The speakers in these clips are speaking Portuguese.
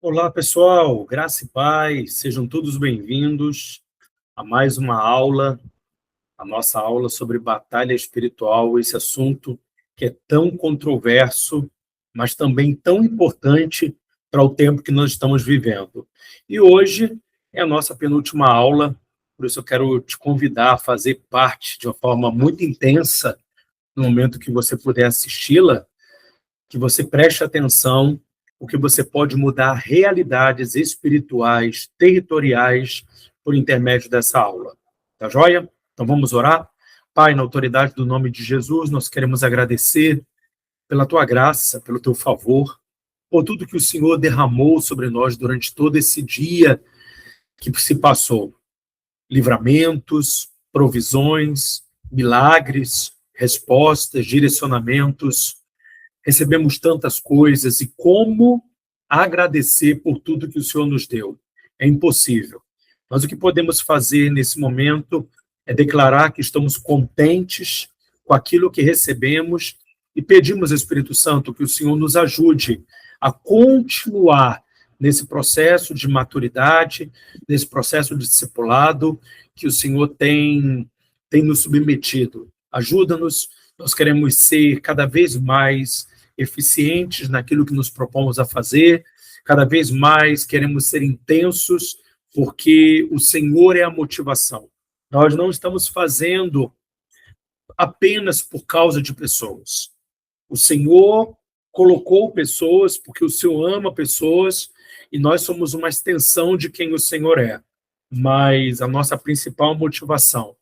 Olá, pessoal, graça e paz, sejam todos bem-vindos a mais uma aula, a nossa aula sobre batalha espiritual, esse assunto que é tão controverso, mas também tão importante para o tempo que nós estamos vivendo. E hoje é a nossa penúltima aula, por isso eu quero te convidar a fazer parte de uma forma muito intensa, no momento que você puder assisti-la, que você preste atenção, porque você pode mudar realidades espirituais, territoriais, por intermédio dessa aula. Tá joia? Então vamos orar? Pai, na autoridade do nome de Jesus, nós queremos agradecer pela tua graça, pelo teu favor, por tudo que o Senhor derramou sobre nós durante todo esse dia que se passou. Livramentos, provisões, milagres, respostas, direcionamentos. Recebemos tantas coisas e como agradecer por tudo que o Senhor nos deu? É impossível. Mas o que podemos fazer nesse momento é declarar que estamos contentes com aquilo que recebemos e pedimos ao Espírito Santo que o Senhor nos ajude a continuar nesse processo de maturidade, nesse processo de discipulado que o Senhor tem nos submetido. Ajuda-nos, nós queremos ser cada vez mais eficientes naquilo que nos propomos a fazer, cada vez mais queremos ser intensos, porque o Senhor é a motivação. Nós não estamos fazendo apenas por causa de pessoas. O Senhor colocou pessoas porque o Senhor ama pessoas e nós somos uma extensão de quem o Senhor é. Mas a nossa principal motivação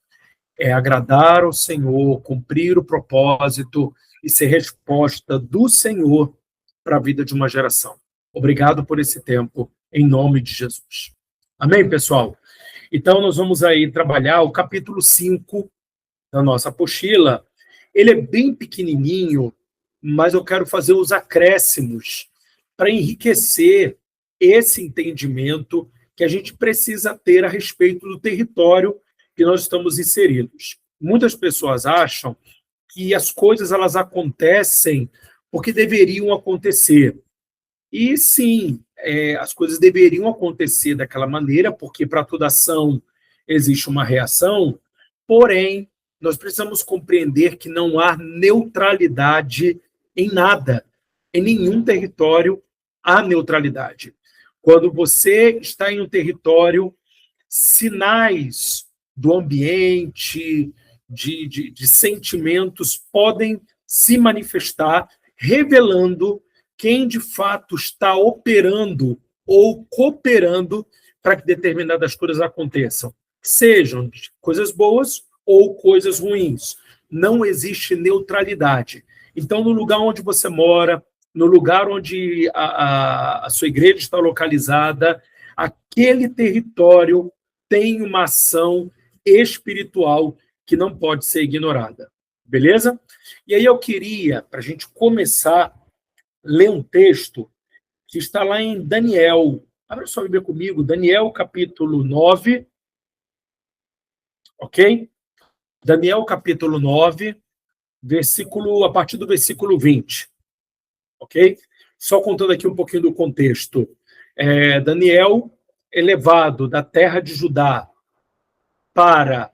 é agradar ao Senhor, cumprir o propósito e ser resposta do Senhor para a vida de uma geração. Obrigado por esse tempo, em nome de Jesus. Amém, pessoal? Então, nós vamos aí trabalhar o capítulo 5 da nossa apostila. Ele é bem pequenininho, mas eu quero fazer os acréscimos para enriquecer esse entendimento que a gente precisa ter a respeito do território que nós estamos inseridos. Muitas pessoas acham que as coisas elas acontecem porque deveriam acontecer. E sim, as coisas deveriam acontecer daquela maneira, porque para toda ação existe uma reação, porém, nós precisamos compreender que não há neutralidade em nada, em nenhum território há neutralidade. Quando você está em um território, sinais do ambiente, de sentimentos podem se manifestar, revelando quem de fato está operando ou cooperando para que determinadas coisas aconteçam. Sejam coisas boas ou coisas ruins. Não existe neutralidade. Então, no lugar onde você mora, no lugar onde a sua igreja está localizada, aquele território tem uma ação espiritual que não pode ser ignorada. Beleza? E aí eu queria, para a gente começar, ler um texto que está lá em Daniel. Abra sua Bíblia comigo, Daniel capítulo 9. Ok? Daniel capítulo 9, a partir do versículo 20. Ok? Só contando aqui um pouquinho do contexto. Daniel é levado da terra de Judá para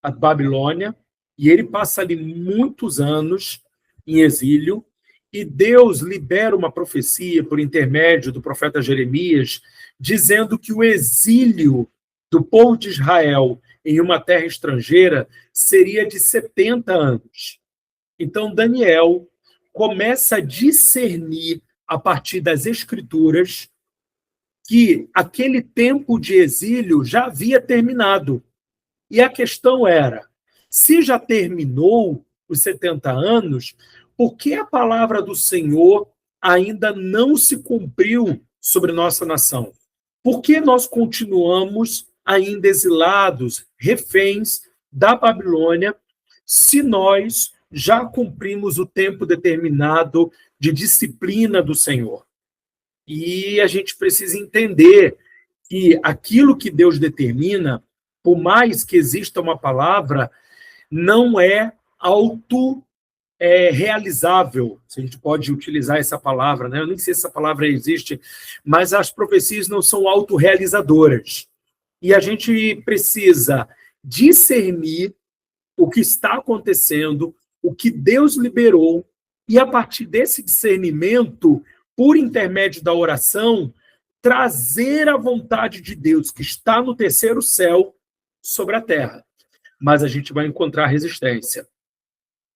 a Babilônia, e ele passa ali muitos anos em exílio, e Deus libera uma profecia por intermédio do profeta Jeremias, dizendo que o exílio do povo de Israel em uma terra estrangeira seria de 70 anos. Então, Daniel começa a discernir, a partir das Escrituras, que aquele tempo de exílio já havia terminado. E a questão era, se já terminou os 70 anos, por que a palavra do Senhor ainda não se cumpriu sobre nossa nação? Por que nós continuamos ainda exilados, reféns da Babilônia, se nós já cumprimos o tempo determinado de disciplina do Senhor? E a gente precisa entender que aquilo que Deus determina, por mais que exista uma palavra, não é realizável, se a gente pode utilizar essa palavra, né? Eu nem sei se essa palavra existe, mas as profecias não são autorrealizadoras. E a gente precisa discernir o que está acontecendo, o que Deus liberou, e a partir desse discernimento, por intermédio da oração, trazer a vontade de Deus, que está no terceiro céu, sobre a terra. Mas a gente vai encontrar resistência.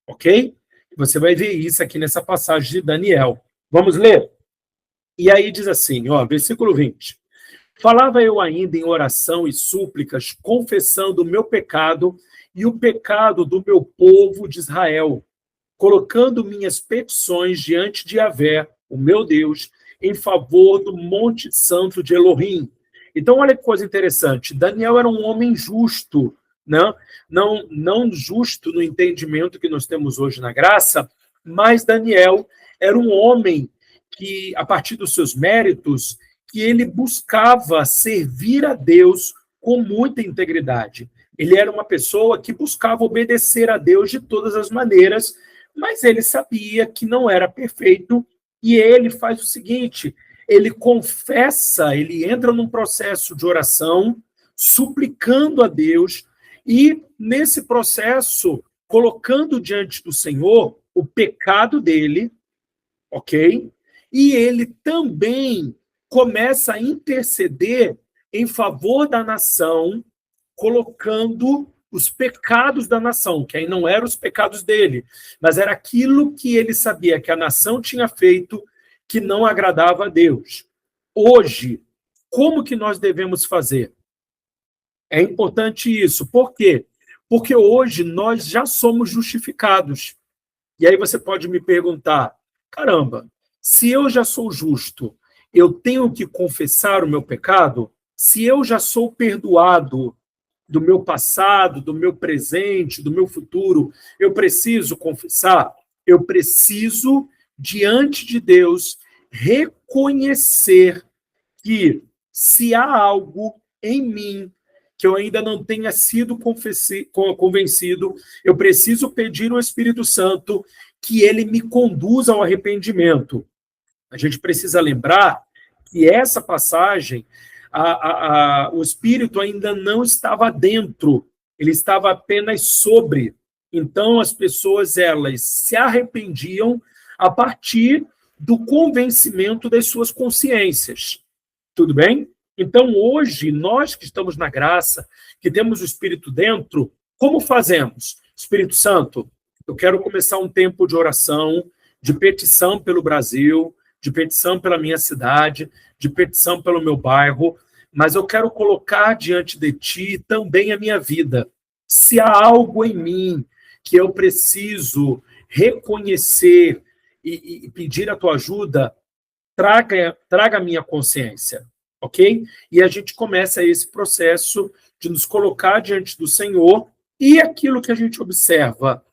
Ok? Você vai ver isso aqui nessa passagem de Daniel. Vamos ler? E aí diz assim, versículo 20. Falava eu ainda em oração e súplicas, confessando o meu pecado e o pecado do meu povo de Israel, colocando minhas petições diante de Yahvé, o meu Deus, em favor do Monte Santo de Elohim. Então, olha que coisa interessante. Daniel era um homem justo, né? Não justo no entendimento que nós temos hoje na graça, mas Daniel era um homem que, a partir dos seus méritos, que ele buscava servir a Deus com muita integridade. Ele era uma pessoa que buscava obedecer a Deus de todas as maneiras, mas ele sabia que não era perfeito, e ele faz o seguinte, ele confessa, ele entra num processo de oração, suplicando a Deus, e nesse processo, colocando diante do Senhor o pecado dele, ok? E ele também começa a interceder em favor da nação, colocando os pecados da nação, que aí não eram os pecados dele, mas era aquilo que ele sabia que a nação tinha feito que não agradava a Deus. Hoje, como que nós devemos fazer? É importante isso. Por quê? Porque hoje nós já somos justificados. E aí você pode me perguntar, caramba, se eu já sou justo, eu tenho que confessar o meu pecado? Se eu já sou perdoado do meu passado, do meu presente, do meu futuro, eu preciso confessar? Eu preciso, diante de Deus, reconhecer que se há algo em mim que eu ainda não tenha sido convencido, eu preciso pedir ao Espírito Santo que ele me conduza ao arrependimento. A gente precisa lembrar que essa passagem, o Espírito ainda não estava dentro, ele estava apenas sobre. Então, as pessoas, elas se arrependiam a partir do convencimento das suas consciências. Tudo bem? Então, hoje, nós que estamos na graça, que temos o Espírito dentro, como fazemos? Espírito Santo, eu quero começar um tempo de oração, de petição pelo Brasil, de petição pela minha cidade, de petição pelo meu bairro, mas eu quero colocar diante de ti também a minha vida. Se há algo em mim que eu preciso reconhecer e pedir a tua ajuda, traga a minha consciência, ok? E a gente começa esse processo de nos colocar diante do Senhor e aquilo que a gente observa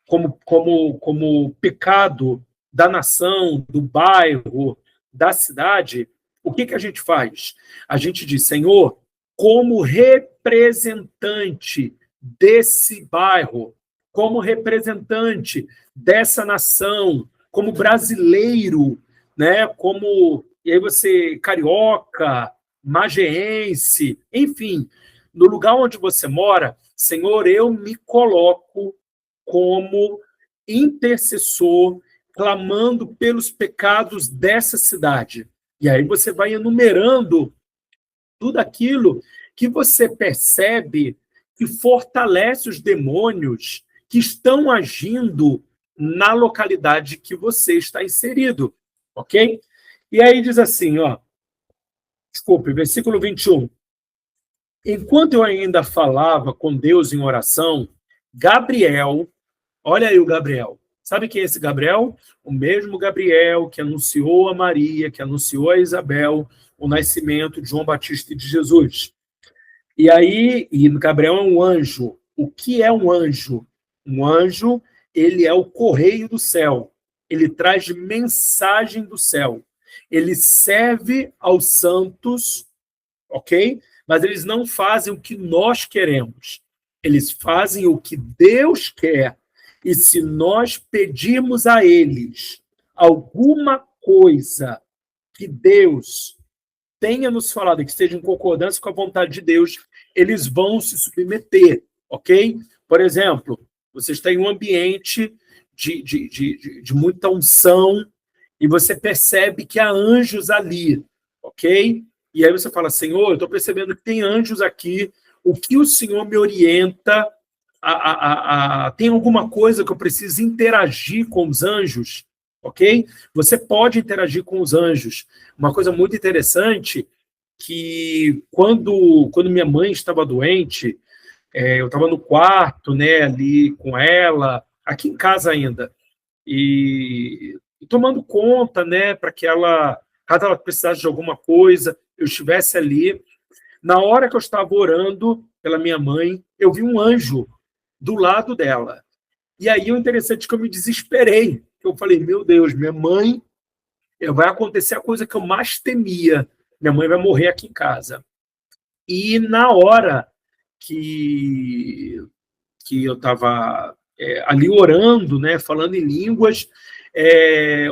como pecado da nação, do bairro, da cidade, o que a gente faz? A gente diz, Senhor, como representante desse bairro, como representante dessa nação, como brasileiro, né? Como, e aí você, carioca, mageense, enfim, no lugar onde você mora, Senhor, eu me coloco como intercessor, clamando pelos pecados dessa cidade. E aí você vai enumerando tudo aquilo que você percebe que fortalece os demônios que estão agindo na localidade que você está inserido, ok? E aí diz assim, versículo 21. Enquanto eu ainda falava com Deus em oração, Gabriel, olha aí o Gabriel, sabe quem é esse Gabriel? O mesmo Gabriel que anunciou a Maria, que anunciou a Isabel o nascimento de João Batista e de Jesus. E aí, Gabriel é um anjo. O que é um anjo? Um anjo, ele é o correio do céu. Ele traz mensagem do céu. Ele serve aos santos, ok? Mas eles não fazem o que nós queremos. Eles fazem o que Deus quer. E se nós pedirmos a eles alguma coisa que Deus tenha nos falado, que esteja em concordância com a vontade de Deus, eles vão se submeter, ok? Por exemplo, vocês têm um ambiente de muita unção e você percebe que há anjos ali, ok? E aí você fala, Senhor, eu estou percebendo que tem anjos aqui, o que o Senhor me orienta? Tem alguma coisa que eu preciso interagir com os anjos? Ok? Você pode interagir com os anjos. Uma coisa muito interessante que quando minha mãe estava doente, eu estava no quarto, né, ali com ela, aqui em casa ainda, e tomando conta, né, para que ela, caso ela precisasse de alguma coisa, eu estivesse ali. Na hora que eu estava orando pela minha mãe, eu vi um anjo do lado dela. E aí o interessante é que eu me desesperei. Eu falei, meu Deus, minha mãe, vai acontecer a coisa que eu mais temia. Minha mãe vai morrer aqui em casa. E na hora que eu estava ali orando, né, falando em línguas,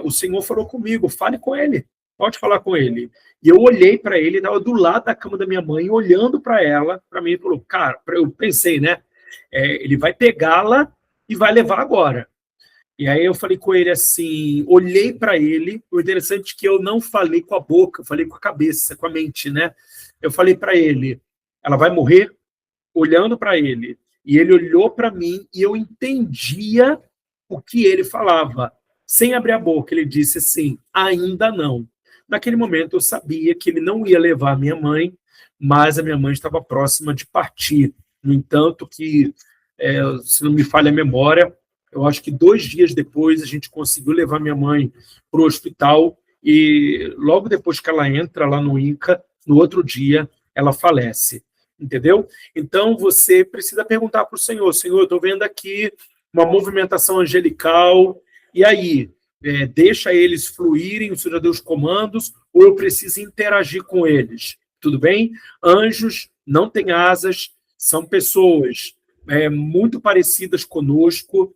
o Senhor falou comigo, fale com ele, pode falar com ele. E eu olhei para ele, estava do lado da cama da minha mãe, olhando para ela, para mim, ele falou, cara, eu pensei, né, ele vai pegá-la e vai levar agora. E aí eu falei com ele assim, olhei para ele, o interessante é que eu não falei com a boca, eu falei com a cabeça, com a mente, né? Eu falei para ele, ela vai morrer? Olhando para ele. E ele olhou para mim e eu entendia o que ele falava. Sem abrir a boca, ele disse assim, ainda não. Naquele momento eu sabia que ele não ia levar a minha mãe, mas a minha mãe estava próxima de partir. No entanto, que, se não me falha a memória, eu acho que 2 dias depois a gente conseguiu levar minha mãe para o hospital e logo depois que ela entra lá no INCA, no outro dia, ela falece. Entendeu? Então, você precisa perguntar para o Senhor, Senhor, eu estou vendo aqui uma movimentação angelical, e aí? Deixa eles fluírem, o Senhor já deu os comandos, ou eu preciso interagir com eles? Tudo bem? Anjos não têm asas, são pessoas muito parecidas conosco,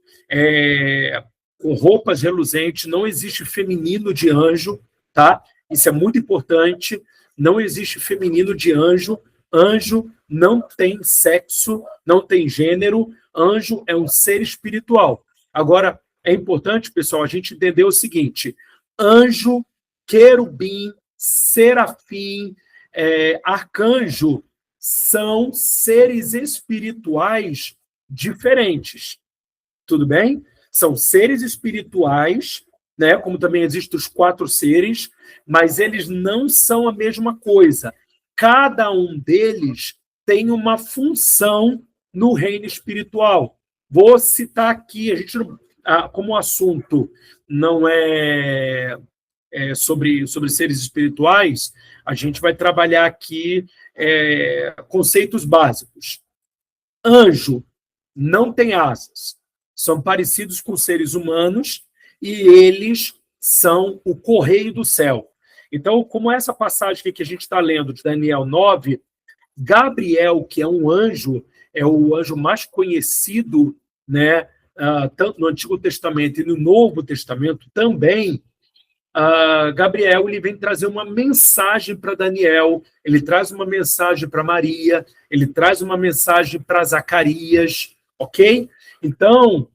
com roupas reluzentes, não existe feminino de anjo, tá? Isso é muito importante, não existe feminino de anjo. Anjo não tem sexo, não tem gênero, anjo é um ser espiritual. Agora, é importante, pessoal, a gente entender o seguinte, anjo, querubim, serafim, arcanjo, são seres espirituais diferentes, tudo bem? São seres espirituais, né? Como também existem os 4 seres, mas eles não são a mesma coisa. Cada um deles tem uma função no reino espiritual. Vou citar aqui, a gente, como o assunto não é sobre seres espirituais, a gente vai trabalhar aqui conceitos básicos. Anjo não tem asas, são parecidos com seres humanos e eles são o correio do céu. Então, como essa passagem que a gente está lendo de Daniel 9, Gabriel, que é um anjo, é o anjo mais conhecido, né, tanto no Antigo Testamento e no Novo Testamento também. Gabriel ele vem trazer uma mensagem para Daniel, ele traz uma mensagem para Maria, ele traz uma mensagem para Zacarias, ok? Então,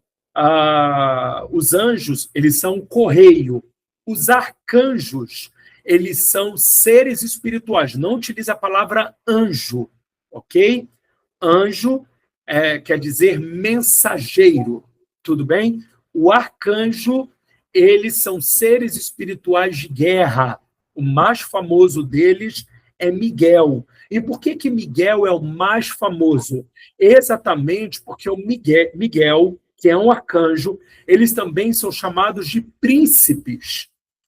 os anjos, eles são um correio. Os arcanjos, eles são seres espirituais. Não utiliza a palavra anjo, ok? Anjo quer dizer mensageiro, tudo bem? O arcanjo, eles são seres espirituais de guerra. O mais famoso deles é Miguel. E por que Miguel é o mais famoso? Exatamente porque o Miguel, que é um arcanjo, eles também são chamados de príncipes.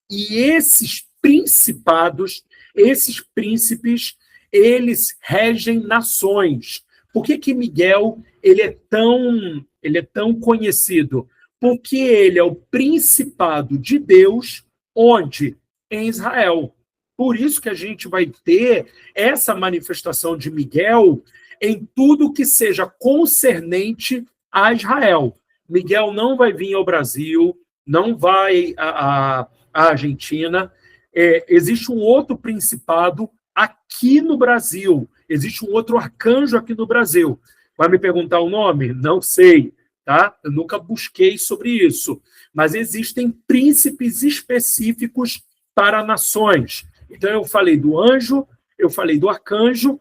E esses principados, esses príncipes, eles regem nações. Por que Miguel ele é tão conhecido? Porque ele é o principado de Deus, onde? Em Israel. Por isso que a gente vai ter essa manifestação de Miguel em tudo que seja concernente a Israel. Miguel não vai vir ao Brasil, não vai à Argentina. Existe um outro principado aqui no Brasil. Existe um outro arcanjo aqui no Brasil. Vai me perguntar o nome? Não sei, tá? Eu nunca busquei sobre isso. Mas existem príncipes específicos para nações. Então, eu falei do anjo, eu falei do arcanjo,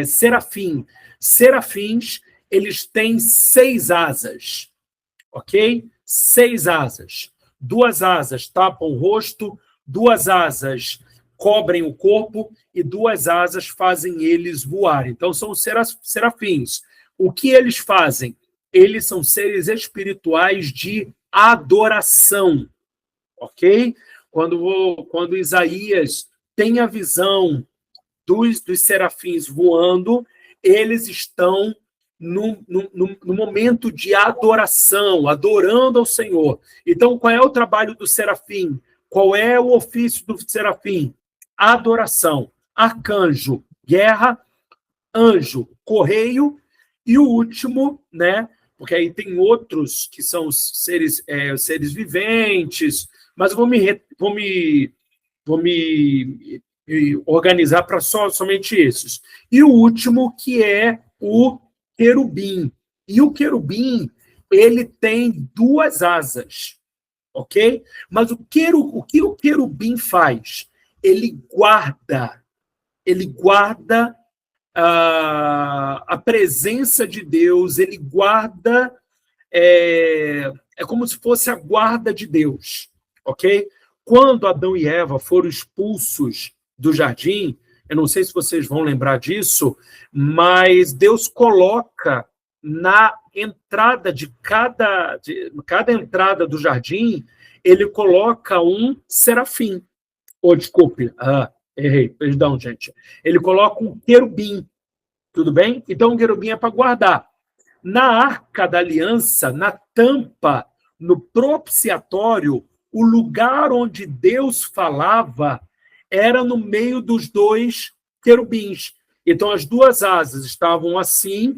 serafim. Serafins, eles têm 6 asas, ok? 6 asas. 2 asas tapam o rosto, 2 asas cobrem o corpo e 2 asas fazem eles voar. Então, são serafins. O que eles fazem? Eles são seres espirituais de adoração, ok? Quando Isaías tem a visão dos serafins voando, eles estão no momento de adoração, adorando ao Senhor. Então, qual é o trabalho do serafim? Qual é o ofício do serafim? Adoração. Arcanjo, guerra. Anjo, correio. E o último, né? Porque aí tem outros que são seres viventes, mas eu vou me organizar para somente esses. E o último, que é o querubim. E o querubim, ele tem 2 asas, ok? Mas o que o querubim faz? Ele guarda a presença de Deus, ele guarda, é como se fosse a guarda de Deus, ok? Quando Adão e Eva foram expulsos do jardim, eu não sei se vocês vão lembrar disso, mas Deus coloca na entrada de cada entrada do jardim, ele coloca um serafim. Desculpe, errei, perdão, gente. Ele coloca um querubim, tudo bem? Então, o querubim é para guardar. Na Arca da Aliança, na tampa, no propiciatório, o lugar onde Deus falava era no meio dos 2 querubins. Então, as 2 asas estavam assim,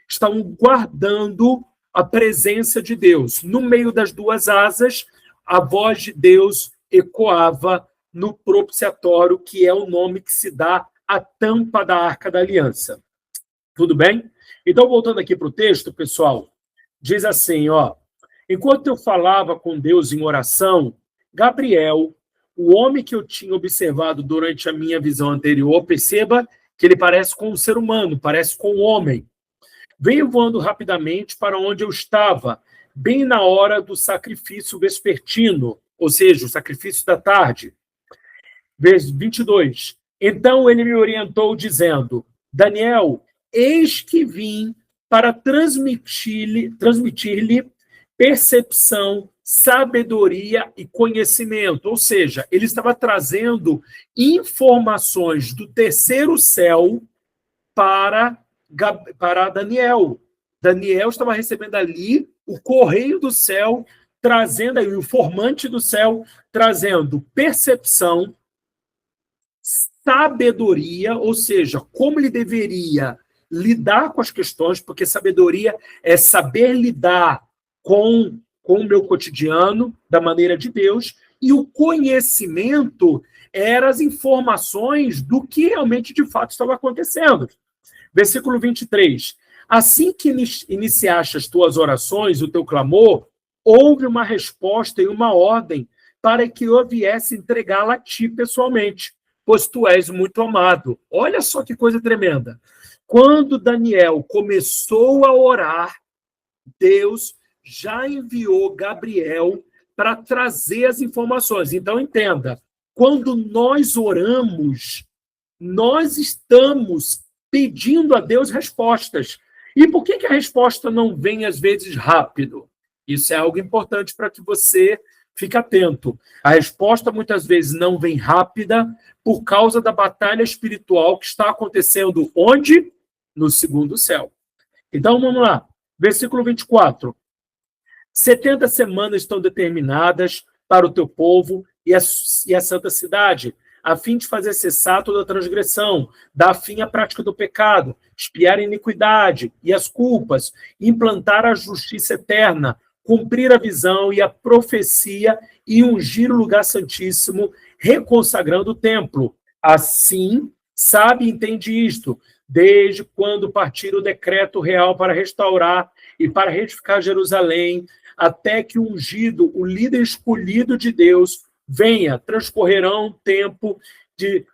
estavam guardando a presença de Deus. No meio das 2 asas, a voz de Deus ecoava no propiciatório, que é o nome que se dá à tampa da Arca da Aliança. Tudo bem? Então, voltando aqui para o texto, pessoal, diz assim, enquanto eu falava com Deus em oração, Gabriel, o homem que eu tinha observado durante a minha visão anterior, perceba que ele parece com um ser humano, parece com um homem, veio voando rapidamente para onde eu estava, bem na hora do sacrifício vespertino, ou seja, o sacrifício da tarde. Versículo 22. Então ele me orientou dizendo, Daniel, eis que vim para transmitir-lhe percepção, sabedoria e conhecimento. Ou seja, ele estava trazendo informações do terceiro céu para Daniel. Daniel estava recebendo ali o correio do céu, trazendo aí o informante do céu, trazendo percepção, sabedoria, ou seja, como ele deveria lidar com as questões, porque sabedoria é saber lidar com o meu cotidiano, da maneira de Deus, e o conhecimento eram as informações do que realmente, de fato, estava acontecendo. Versículo 23. Assim que iniciaste as tuas orações, o teu clamor, houve uma resposta e uma ordem para que eu viesse entregá-la a ti pessoalmente, pois tu és muito amado. Olha só que coisa tremenda. Quando Daniel começou a orar, Deus já enviou Gabriel para trazer as informações. Então, entenda, quando nós oramos, nós estamos pedindo a Deus respostas. E por que a resposta não vem, às vezes, rápido? Isso é algo importante para que você fique atento. A resposta, muitas vezes, não vem rápida por causa da batalha espiritual que está acontecendo onde? No segundo céu. Então, vamos lá. Versículo 24. 70 semanas estão determinadas para o teu povo e a santa cidade, a fim de fazer cessar toda transgressão, dar fim à prática do pecado, expiar a iniquidade e as culpas, implantar a justiça eterna, cumprir a visão e a profecia e ungir o lugar santíssimo, reconsagrando o templo. Assim, sabe e entende isto, desde quando partir o decreto real para restaurar e para reedificar Jerusalém, até que o ungido, o líder escolhido de Deus, venha, transcorrerão um tempo de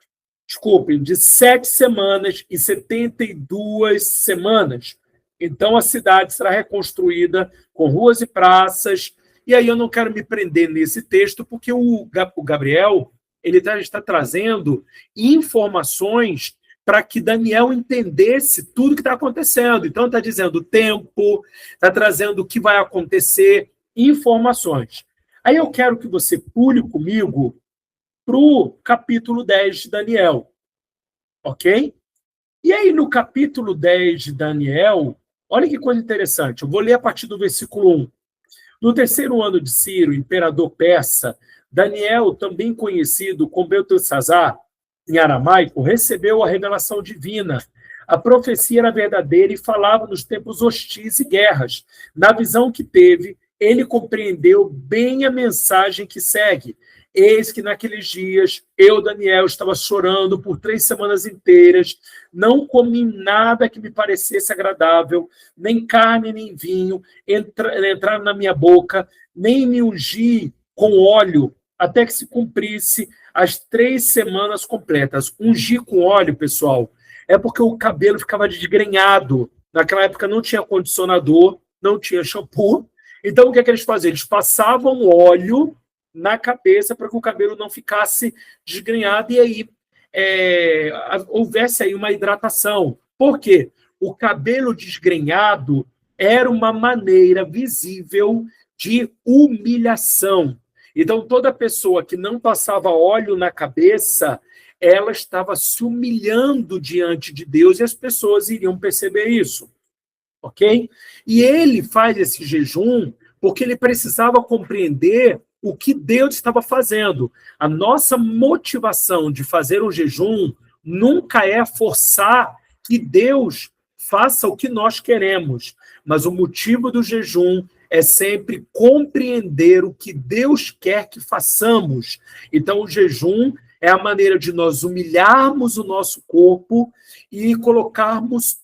7 semanas e 72 semanas. Então a cidade será reconstruída com ruas e praças. E aí eu não quero me prender nesse texto, porque o Gabriel ele está trazendo informações para que Daniel entendesse tudo que está acontecendo. Então está dizendo o tempo, está trazendo o que vai acontecer, informações. Aí eu quero que você pule comigo para o capítulo 10 de Daniel. Ok? E aí, no capítulo 10 de Daniel, olha que coisa interessante. Eu vou ler a partir do versículo 1. No terceiro ano de Ciro, imperador persa, Daniel, também conhecido como Beltesazar, em aramaico, recebeu a revelação divina. A profecia era verdadeira e falava nos tempos hostis e guerras. Na visão que teve, ele compreendeu bem a mensagem que segue. Eis que naqueles dias, eu, Daniel, estava chorando por 3 semanas inteiras, não comi nada que me parecesse agradável, nem carne, nem vinho, entraram na minha boca, nem me ungi com óleo, até que se cumprisse as 3 semanas completas. Ungir com óleo, pessoal, é porque o cabelo ficava desgrenhado. Naquela época não tinha condicionador, não tinha shampoo. Então, o que é que eles faziam? Eles passavam óleo na cabeça para que o cabelo não ficasse desgrenhado e aí houvesse aí uma hidratação. Por quê? O cabelo desgrenhado era uma maneira visível de humilhação. Então, toda pessoa que não passava óleo na cabeça, ela estava se humilhando diante de Deus e as pessoas iriam perceber isso. Ok? E ele faz esse jejum porque ele precisava compreender o que Deus estava fazendo. A nossa motivação de fazer um jejum nunca é forçar que Deus faça o que nós queremos, mas o motivo do jejum é sempre compreender o que Deus quer que façamos. Então, o jejum é a maneira de nós humilharmos o nosso corpo e colocarmos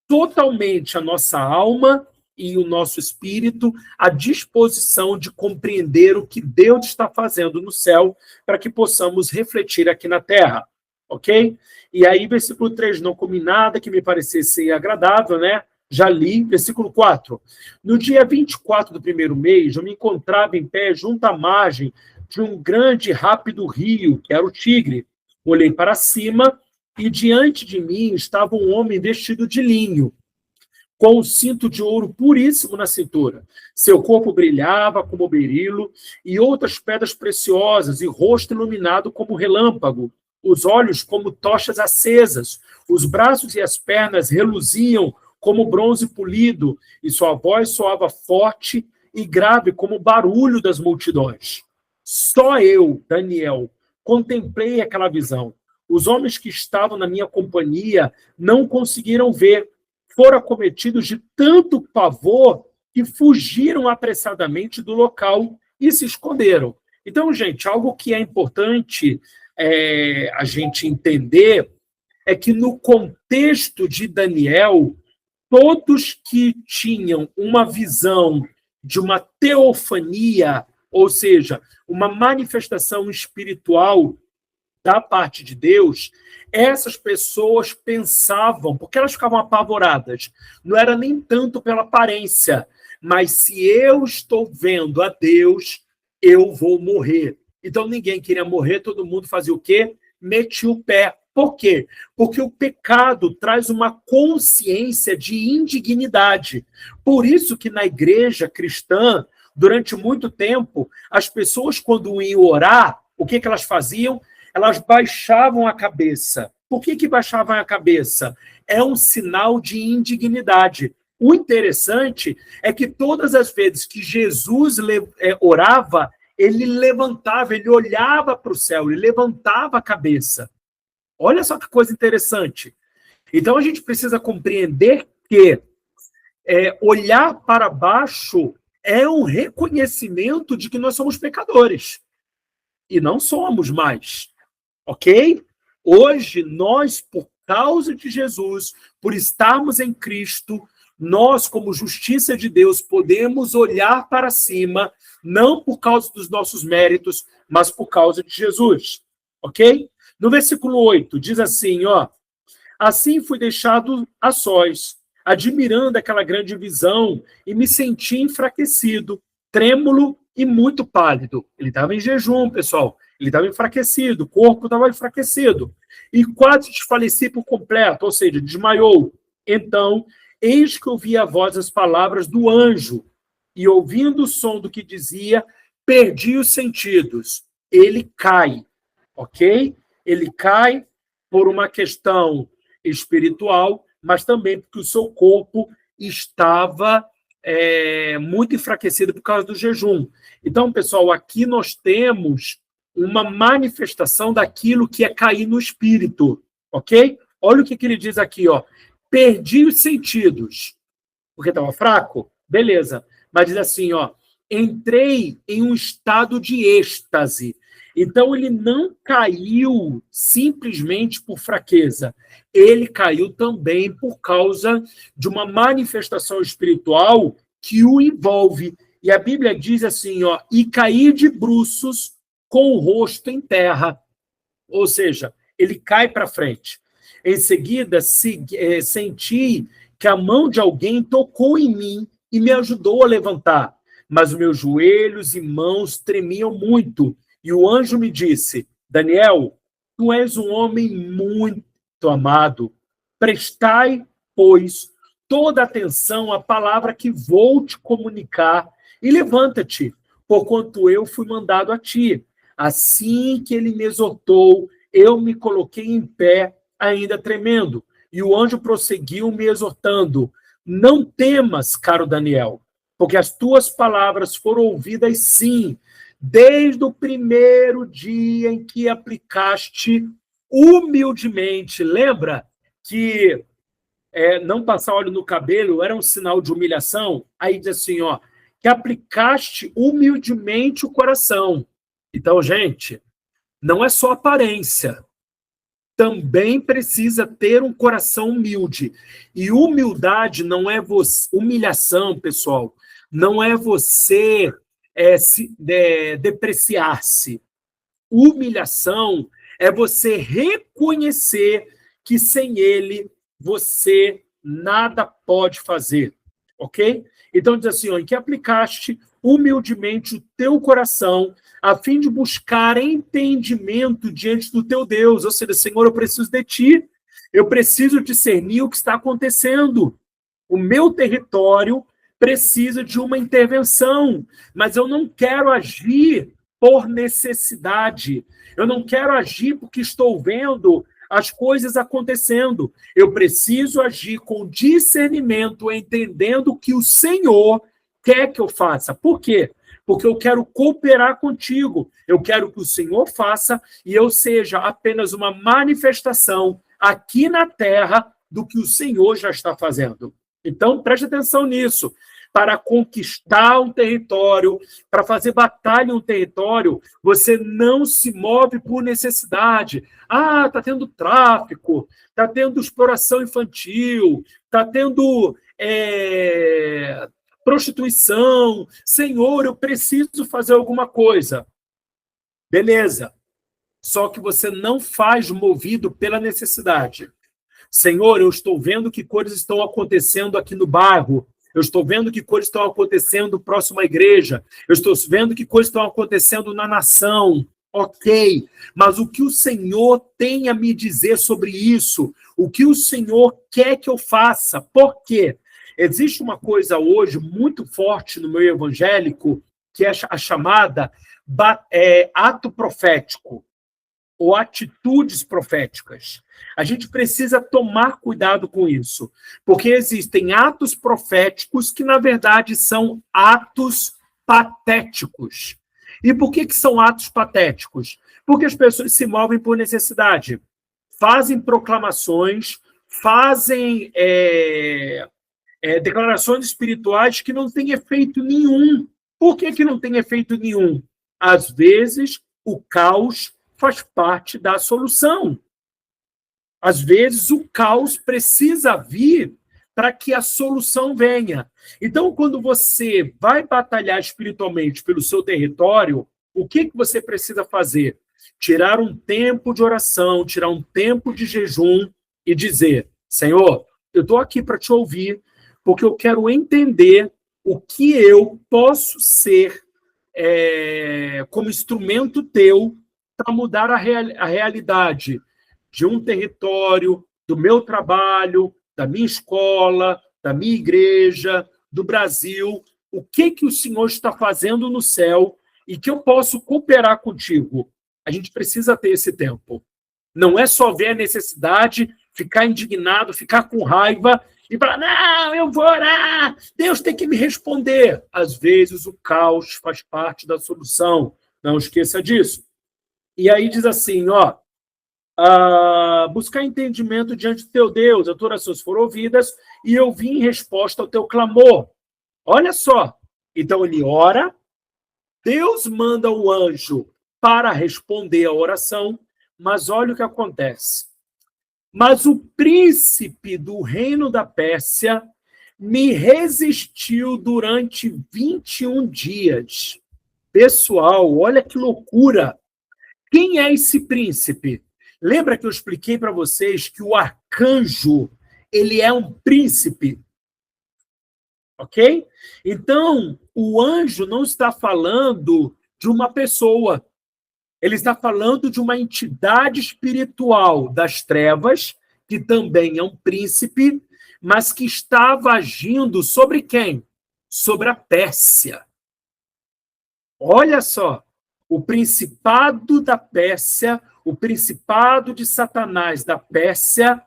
totalmente a nossa alma e o nosso espírito à disposição de compreender o que Deus está fazendo no céu para que possamos refletir aqui na terra, ok? E aí, versículo 3, não comi nada que me parecesse agradável, né? Já li, versículo 4. No dia 24 do primeiro mês, eu me encontrava em pé junto à margem de um grande e rápido rio, que era o Tigre. Olhei para cima e diante de mim estava um homem vestido de linho, com um cinto de ouro puríssimo na cintura. Seu corpo brilhava como berilo e outras pedras preciosas, e rosto iluminado como relâmpago, os olhos como tochas acesas, os braços e as pernas reluziam como bronze polido, e sua voz soava forte e grave como o barulho das multidões. Só eu, Daniel, contemplei aquela visão. Os homens que estavam na minha companhia não conseguiram ver, foram acometidos de tanto pavor que fugiram apressadamente do local e se esconderam. Então, gente, algo que é importante a gente entender é que no contexto de Daniel, todos que tinham uma visão de uma teofania, ou seja, uma manifestação espiritual da parte de Deus, essas pessoas pensavam, porque elas ficavam apavoradas, não era nem tanto pela aparência, mas se eu estou vendo a Deus, eu vou morrer. Então ninguém queria morrer, todo mundo fazia o quê? Metia o pé. Por quê? Porque o pecado traz uma consciência de indignidade. Por isso que na igreja cristã, durante muito tempo, as pessoas, quando iam orar, o que elas faziam? Elas baixavam a cabeça. Por que baixavam a cabeça? É um sinal de indignidade. O interessante é que todas as vezes que Jesus orava, ele levantava, ele olhava para o céu, ele levantava a cabeça. Olha só que coisa interessante. Então, a gente precisa compreender que olhar para baixo é um reconhecimento de que nós somos pecadores. E não somos mais. Ok? Hoje, nós, por causa de Jesus, por estarmos em Cristo, nós, como justiça de Deus, podemos olhar para cima, não por causa dos nossos méritos, mas por causa de Jesus. Ok? No versículo 8, diz assim, assim fui deixado a sós, admirando aquela grande visão, e me senti enfraquecido, trêmulo e muito pálido. Ele estava em jejum, pessoal. Ele estava enfraquecido, o corpo estava enfraquecido. E quase desfaleci por completo, ou seja, desmaiou. Então, eis que ouvi a voz, as palavras do anjo, e ouvindo o som do que dizia, perdi os sentidos. Ele cai, ok? Ele cai por uma questão espiritual, mas também porque o seu corpo estava muito enfraquecido por causa do jejum. Então, pessoal, aqui nós temos uma manifestação daquilo que é cair no espírito, ok? Olha o que ele diz aqui, perdi os sentidos, porque estava fraco? Beleza. Mas diz assim, entrei em um estado de êxtase. Então, ele não caiu simplesmente por fraqueza. Ele caiu também por causa de uma manifestação espiritual que o envolve. E a Bíblia diz assim, e caí de bruços com o rosto em terra. Ou seja, ele cai para frente. Em seguida, senti que a mão de alguém tocou em mim e me ajudou a levantar. Mas meus joelhos e mãos tremiam muito. E o anjo me disse, Daniel, tu és um homem muito amado. Prestai, pois, toda atenção à palavra que vou te comunicar e levanta-te, porquanto eu fui mandado a ti. Assim que ele me exortou, eu me coloquei em pé, ainda tremendo. E o anjo prosseguiu me exortando, não temas, caro Daniel, porque as tuas palavras foram ouvidas sim, desde o primeiro dia em que aplicaste humildemente. Lembra que não passar óleo no cabelo era um sinal de humilhação? Aí diz assim, que aplicaste humildemente o coração. Então, gente, não é só aparência. Também precisa ter um coração humilde. E humildade não é humilhação, pessoal. Não é você depreciar-se. Humilhação é você reconhecer que sem ele você nada pode fazer, ok? Então diz assim, em que aplicaste humildemente o teu coração a fim de buscar entendimento diante do teu Deus. Ou seja, Senhor, eu preciso de ti, eu preciso discernir o que está acontecendo. O meu território precisa de uma intervenção, mas eu não quero agir por necessidade. Eu não quero agir porque estou vendo as coisas acontecendo. Eu preciso agir com discernimento, entendendo o que o Senhor quer que eu faça. Por quê? Porque eu quero cooperar contigo. Eu quero que o Senhor faça e eu seja apenas uma manifestação aqui na terra do que o Senhor já está fazendo. Então, preste atenção nisso. Para conquistar um território, para fazer batalha em um território, você não se move por necessidade. Está tendo tráfico, está tendo exploração infantil, está tendo prostituição. Senhor, eu preciso fazer alguma coisa. Beleza. Só que você não faz movido pela necessidade. Senhor, eu estou vendo que coisas estão acontecendo aqui no bairro. Eu estou vendo que coisas estão acontecendo próximo à igreja. Eu estou vendo que coisas estão acontecendo na nação. Ok, mas o que o Senhor tem a me dizer sobre isso? O que o Senhor quer que eu faça? Por quê? Existe uma coisa hoje muito forte no meio evangélico, que é a chamada ato profético, ou atitudes proféticas. A gente precisa tomar cuidado com isso, porque existem atos proféticos que, na verdade, são atos patéticos. E por que são atos patéticos? Porque as pessoas se movem por necessidade, fazem proclamações, fazem declarações espirituais que não têm efeito nenhum. Por que não tem efeito nenhum? Às vezes, o caos faz parte da solução. Às vezes, o caos precisa vir para que a solução venha. Então, quando você vai batalhar espiritualmente pelo seu território, o que você precisa fazer? Tirar um tempo de oração, tirar um tempo de jejum e dizer: Senhor, eu estou aqui para te ouvir, porque eu quero entender o que eu posso ser como instrumento teu para mudar a realidade de um território, do meu trabalho, da minha escola, da minha igreja, do Brasil. O que o Senhor está fazendo no céu e que eu posso cooperar contigo? A gente precisa ter esse tempo. Não é só ver a necessidade, ficar indignado, ficar com raiva e falar: não, eu vou orar, Deus tem que me responder. Às vezes o caos faz parte da solução. Não esqueça disso. E aí diz assim, buscar entendimento diante do teu Deus, as tuas orações foram ouvidas e eu vim em resposta ao teu clamor. Olha só. Então ele ora, Deus manda o anjo para responder a oração, mas olha o que acontece. Mas o príncipe do reino da Pérsia me resistiu durante 21 dias. Pessoal, olha que loucura. Quem é esse príncipe? Lembra que eu expliquei para vocês que o arcanjo, ele é um príncipe? Ok? Então, o anjo não está falando de uma pessoa. Ele está falando de uma entidade espiritual das trevas, que também é um príncipe, mas que estava agindo sobre quem? Sobre a Pérsia. Olha só, o principado da Pérsia, o principado de Satanás da Pérsia,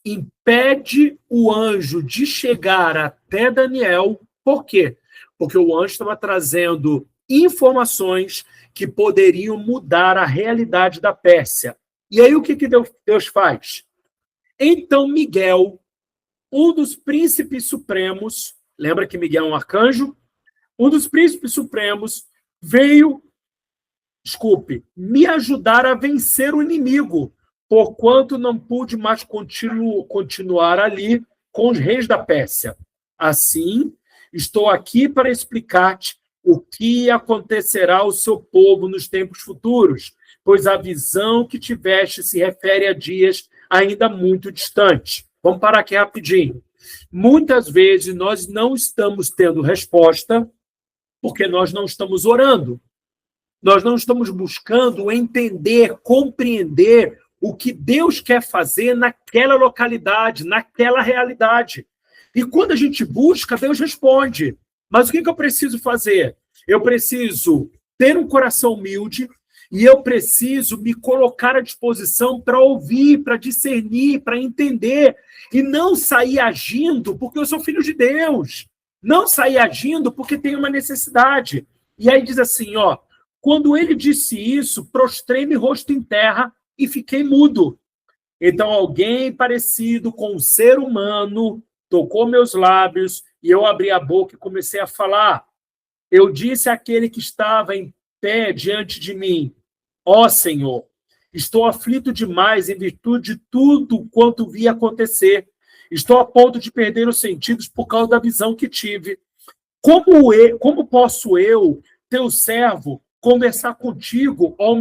impede o anjo de chegar até Daniel. Por quê? Porque o anjo estava trazendo informações que poderiam mudar a realidade da Pérsia. E aí o que Deus faz? Então Miguel, um dos príncipes supremos, lembra que Miguel é um arcanjo? Um dos príncipes supremos veio, me ajudar a vencer o inimigo, porquanto não pude mais continuar ali com os reis da Pérsia. Assim, estou aqui para explicar-te o que acontecerá ao seu povo nos tempos futuros, pois a visão que tiveste se refere a dias ainda muito distantes. Vamos parar aqui rapidinho. Muitas vezes nós não estamos tendo resposta porque nós não estamos orando. Nós não estamos buscando entender, compreender o que Deus quer fazer naquela localidade, naquela realidade. E quando a gente busca, Deus responde. Mas o que eu preciso fazer? Eu preciso ter um coração humilde e eu preciso me colocar à disposição para ouvir, para discernir, para entender e não sair agindo porque eu sou filho de Deus. Não sair agindo porque tem uma necessidade. E aí diz assim, quando ele disse isso, prostrei-me rosto em terra e fiquei mudo. Então alguém parecido com um ser humano tocou meus lábios e eu abri a boca e comecei a falar. Eu disse àquele que estava em pé diante de mim: ó Senhor, estou aflito demais em virtude de tudo quanto vi acontecer. Estou a ponto de perder os sentidos por causa da visão que tive. Como posso eu, teu servo, conversar contigo, ó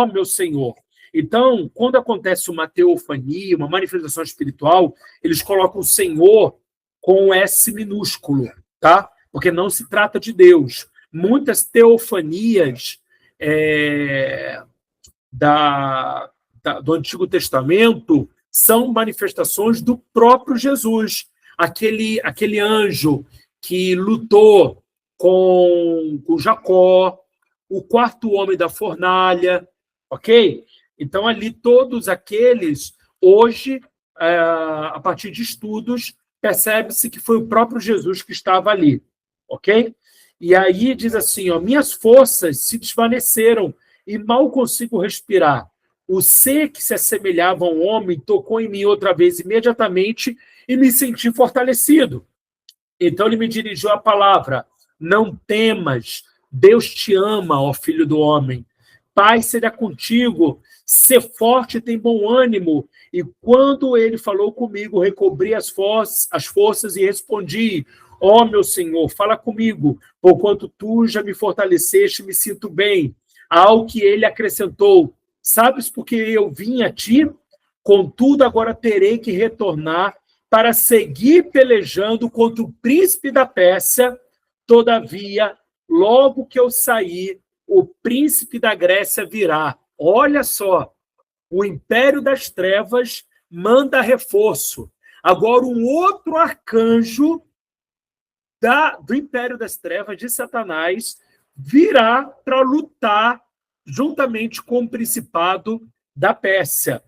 meu Senhor? Então, quando acontece uma teofania, uma manifestação espiritual, eles colocam o Senhor com S minúsculo, tá? Porque não se trata de Deus. Muitas teofanias do Antigo Testamento são manifestações do próprio Jesus. Aquele anjo que lutou com Jacó, o quarto homem da fornalha, ok? Então, ali todos aqueles, hoje, a partir de estudos, percebe-se que foi o próprio Jesus que estava ali, ok? E aí diz assim, ó, minhas forças se desvaneceram e mal consigo respirar. O ser que se assemelhava a um homem tocou em mim outra vez imediatamente e me senti fortalecido. Então ele me dirigiu a palavra, não temas, Deus te ama, ó filho do homem. Pai será contigo, ser forte e tem bom ânimo. E quando ele falou comigo, recobri as forças e respondi, ó meu Senhor, fala comigo, porquanto tu já me fortaleceste, me sinto bem. Ao que ele acrescentou, sabes porque eu vim a ti? Contudo, agora terei que retornar para seguir pelejando contra o príncipe da Pérsia. Todavia, logo que eu sair, o príncipe da Grécia virá. Olha só, o império das trevas manda reforço. Agora, um outro arcanjo do império das trevas, de Satanás, virá para lutar juntamente com o principado da Pérsia.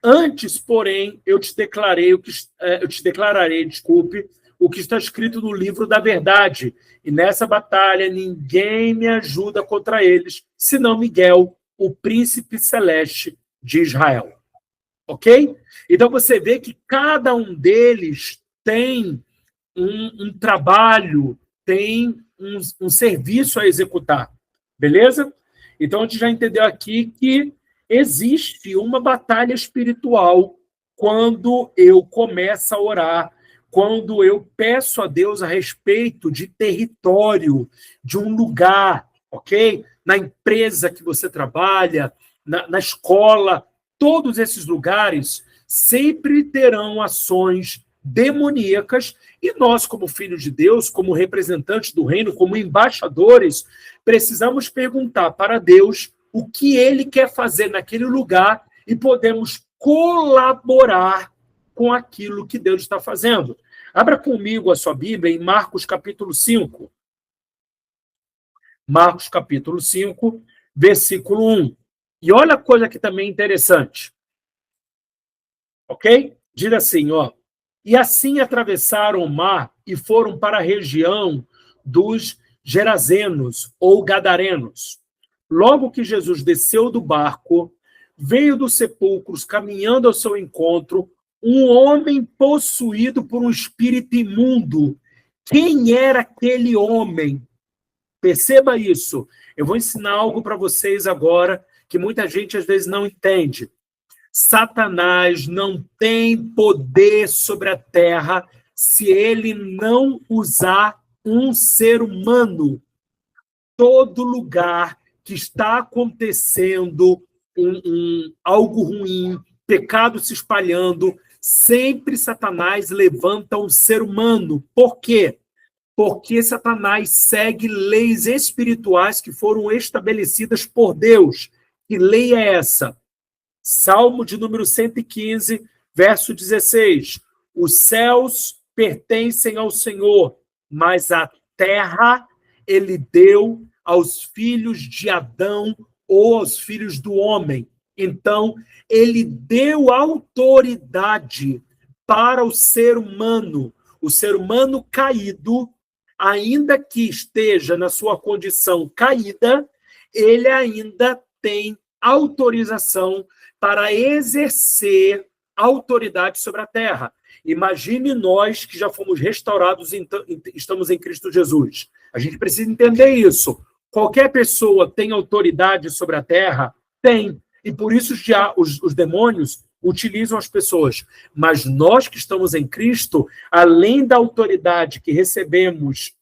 Antes, porém, eu te declararei, o que está escrito no livro da verdade. E nessa batalha ninguém me ajuda contra eles, senão Miguel, o príncipe celeste de Israel. Ok? Então você vê que cada um deles tem um trabalho, tem um serviço a executar. Beleza? Então a gente já entendeu aqui que existe uma batalha espiritual quando eu começo a orar, quando eu peço a Deus a respeito de território, de um lugar, ok? Na empresa que você trabalha, na escola, todos esses lugares sempre terão ações demoníacas e nós, como filhos de Deus, como representantes do reino, como embaixadores, precisamos perguntar para Deus o que ele quer fazer naquele lugar e podemos colaborar com aquilo que Deus está fazendo. Abra comigo a sua Bíblia em Marcos capítulo 5. Marcos capítulo 5, versículo 1. E olha a coisa que também é interessante. Ok? Diz assim, ó. E assim atravessaram o mar e foram para a região dos Gerazenos ou Gadarenos. Logo que Jesus desceu do barco, veio dos sepulcros, caminhando ao seu encontro, um homem possuído por um espírito imundo. Quem era aquele homem? Perceba isso. Eu vou ensinar algo para vocês agora que muita gente às vezes não entende. Satanás não tem poder sobre a terra se ele não usar um ser humano. Todo lugar que está acontecendo algo ruim, pecado se espalhando, sempre Satanás levanta um ser humano. Por quê? Porque Satanás segue leis espirituais que foram estabelecidas por Deus. Que lei é essa? Salmo de número 115, verso 16. Os céus pertencem ao Senhor, mas a terra ele deu aos filhos de Adão ou aos filhos do homem. Então, ele deu autoridade para o ser humano. O ser humano caído, ainda que esteja na sua condição caída, ele ainda tem autorização para exercer autoridade sobre a terra. Imagine nós que já fomos restaurados, estamos em Cristo Jesus. A gente precisa entender isso. Qualquer pessoa tem autoridade sobre a terra? Tem. E por isso os demônios utilizam as pessoas. Mas nós que estamos em Cristo, além da autoridade que recebemos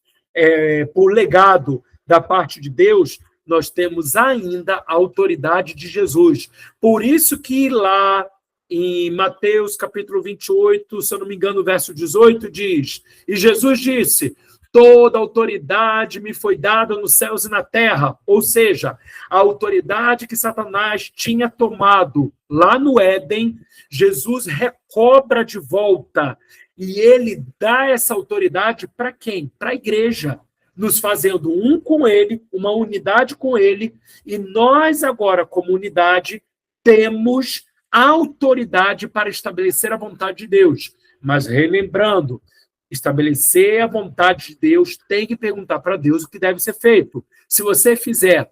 por legado da parte de Deus, nós temos ainda a autoridade de Jesus. Por isso que lá em Mateus capítulo 28, se eu não me engano, verso 18, diz, e Jesus disse, toda autoridade me foi dada nos céus e na terra. Ou seja, a autoridade que Satanás tinha tomado lá no Éden, Jesus recobra de volta. E ele dá essa autoridade para quem? Para a igreja. Nos fazendo um com ele, uma unidade com ele, e nós agora, como unidade, temos autoridade para estabelecer a vontade de Deus. Mas relembrando, estabelecer a vontade de Deus, tem que perguntar para Deus o que deve ser feito. Se você fizer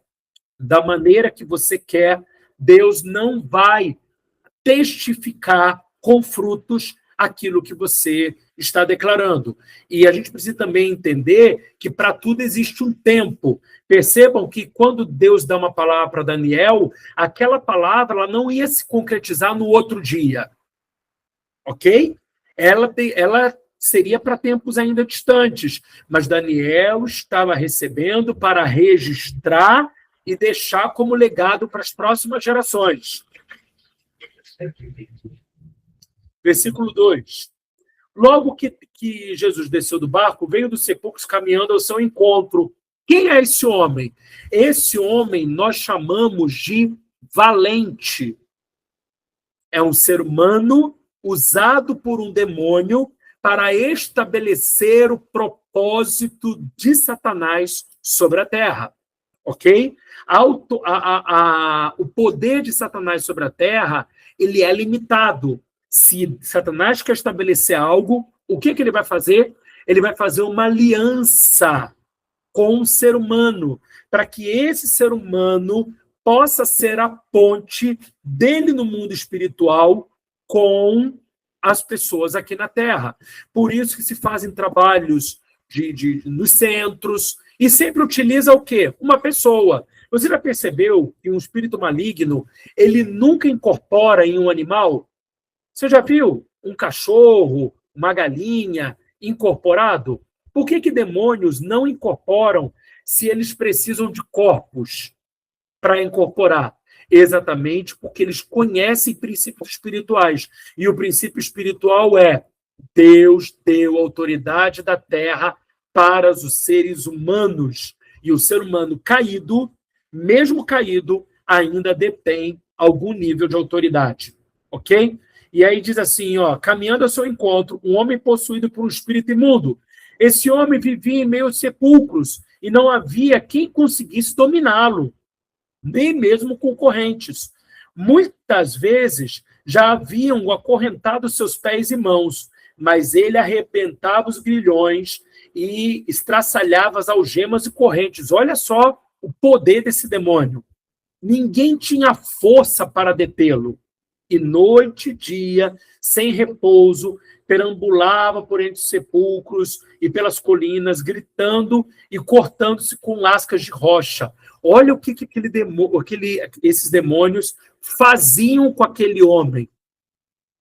da maneira que você quer, Deus não vai testificar com frutos aquilo que você está declarando. E a gente precisa também entender que para tudo existe um tempo. Percebam que quando Deus dá uma palavra para Daniel, aquela palavra ela não ia se concretizar no outro dia. Ok? Ela seria para tempos ainda distantes, mas Daniel estava recebendo para registrar e deixar como legado para as próximas gerações. Versículo 2. Logo que Jesus desceu do barco, veio dos sepulcros caminhando ao seu encontro. Quem é esse homem? Esse homem nós chamamos de valente. É um ser humano usado por um demônio para estabelecer o propósito de Satanás sobre a terra. Ok? O poder de Satanás sobre a terra, ele é limitado. Se Satanás quer estabelecer algo, o que ele vai fazer? Ele vai fazer uma aliança com o ser humano, para que esse ser humano possa ser a ponte dele no mundo espiritual com as pessoas aqui na Terra. Por isso que se fazem trabalhos nos centros, e sempre utiliza o quê? Uma pessoa. Você já percebeu que um espírito maligno, ele nunca incorpora em um animal? Você já viu um cachorro, uma galinha incorporado? Por que demônios não incorporam se eles precisam de corpos para incorporar? Exatamente porque eles conhecem princípios espirituais. E o princípio espiritual é: Deus deu autoridade da terra para os seres humanos. E o ser humano caído, mesmo caído, ainda detém algum nível de autoridade. Ok? E aí diz assim, caminhando ao seu encontro, um homem possuído por um espírito imundo. Esse homem vivia em meio aos sepulcros e não havia quem conseguisse dominá-lo, nem mesmo concorrentes. Muitas vezes já haviam acorrentado seus pés e mãos, mas ele arrebentava os grilhões e estraçalhava as algemas e correntes. Olha só o poder desse demônio. Ninguém tinha força para detê-lo. E noite e dia, sem repouso, perambulava por entre os sepulcros e pelas colinas, gritando e cortando-se com lascas de rocha. Olha o que esses demônios faziam com aquele homem.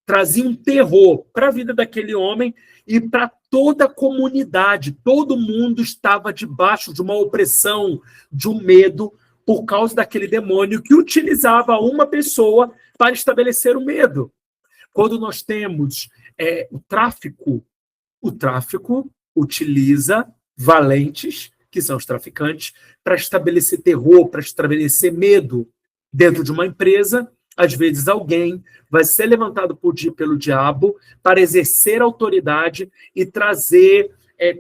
Traziam terror para a vida daquele homem e para toda a comunidade. Todo mundo estava debaixo de uma opressão, de um medo, por causa daquele demônio que utilizava uma pessoa para estabelecer o medo. Quando nós temos o tráfico utiliza valentes, que são os traficantes, para estabelecer terror, para estabelecer medo dentro de uma empresa. Às vezes alguém vai ser levantado pelo diabo para exercer autoridade e trazer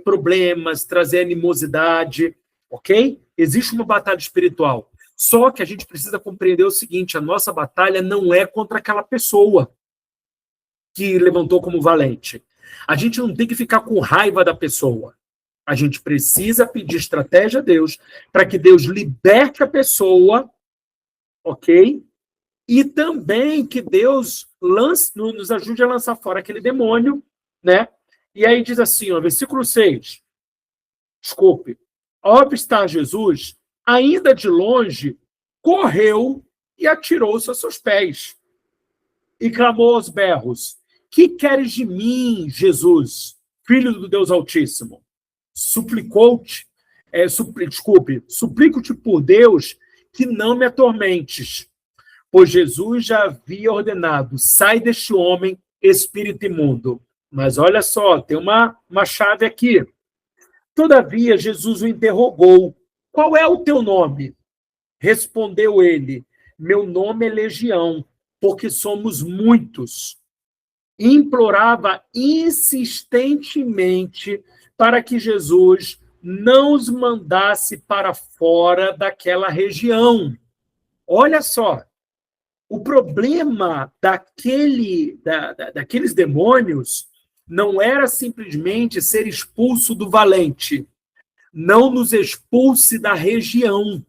problemas, trazer animosidade, ok? Existe uma batalha espiritual. Só que a gente precisa compreender o seguinte: a nossa batalha não é contra aquela pessoa que levantou como valente. A gente não tem que ficar com raiva da pessoa. A gente precisa pedir estratégia a Deus para que Deus liberte a pessoa, ok? E também que Deus nos ajude a lançar fora aquele demônio, né? E aí diz assim, versículo 6. Desculpe. Ao avistar Jesus, ainda de longe, correu e atirou-se aos seus pés. E clamou aos berros: que queres de mim, Jesus, Filho do Deus Altíssimo? Suplico-te por Deus que não me atormentes. Pois Jesus já havia ordenado: sai deste homem, espírito imundo. Mas olha só, tem uma chave aqui. Todavia, Jesus o interrogou: qual é o teu nome? Respondeu ele: meu nome é Legião, porque somos muitos. E implorava insistentemente para que Jesus não os mandasse para fora daquela região. Olha só, o problema daqueles demônios não era simplesmente ser expulso do valente. Não nos expulse da região.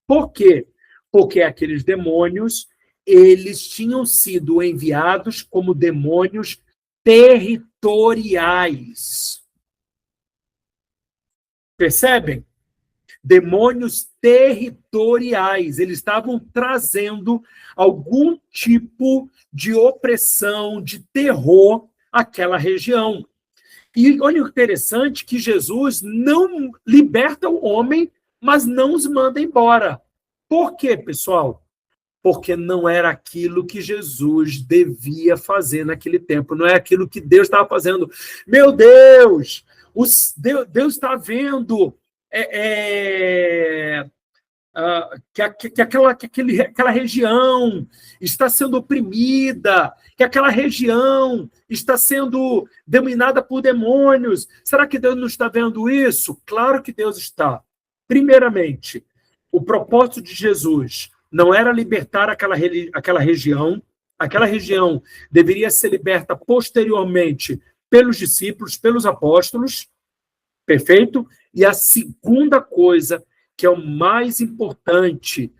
Por quê? Porque aqueles demônios, eles tinham sido enviados como demônios territoriais. Percebem? Demônios territoriais. Eles estavam trazendo algum tipo de opressão, de terror àquela região. E olha o interessante que Jesus não liberta o homem, mas não os manda embora. Por quê, pessoal? Porque não era aquilo que Jesus devia fazer naquele tempo, não é aquilo que Deus estava fazendo. Meu Deus! Deus está vendo que aquela região está sendo oprimida, que aquela região está sendo dominada por demônios. Será que Deus não está vendo isso? Claro que Deus está. Primeiramente, o propósito de Jesus não era libertar aquela região deveria ser liberta posteriormente pelos discípulos, pelos apóstolos, perfeito? E a segunda coisa, que é o mais importante,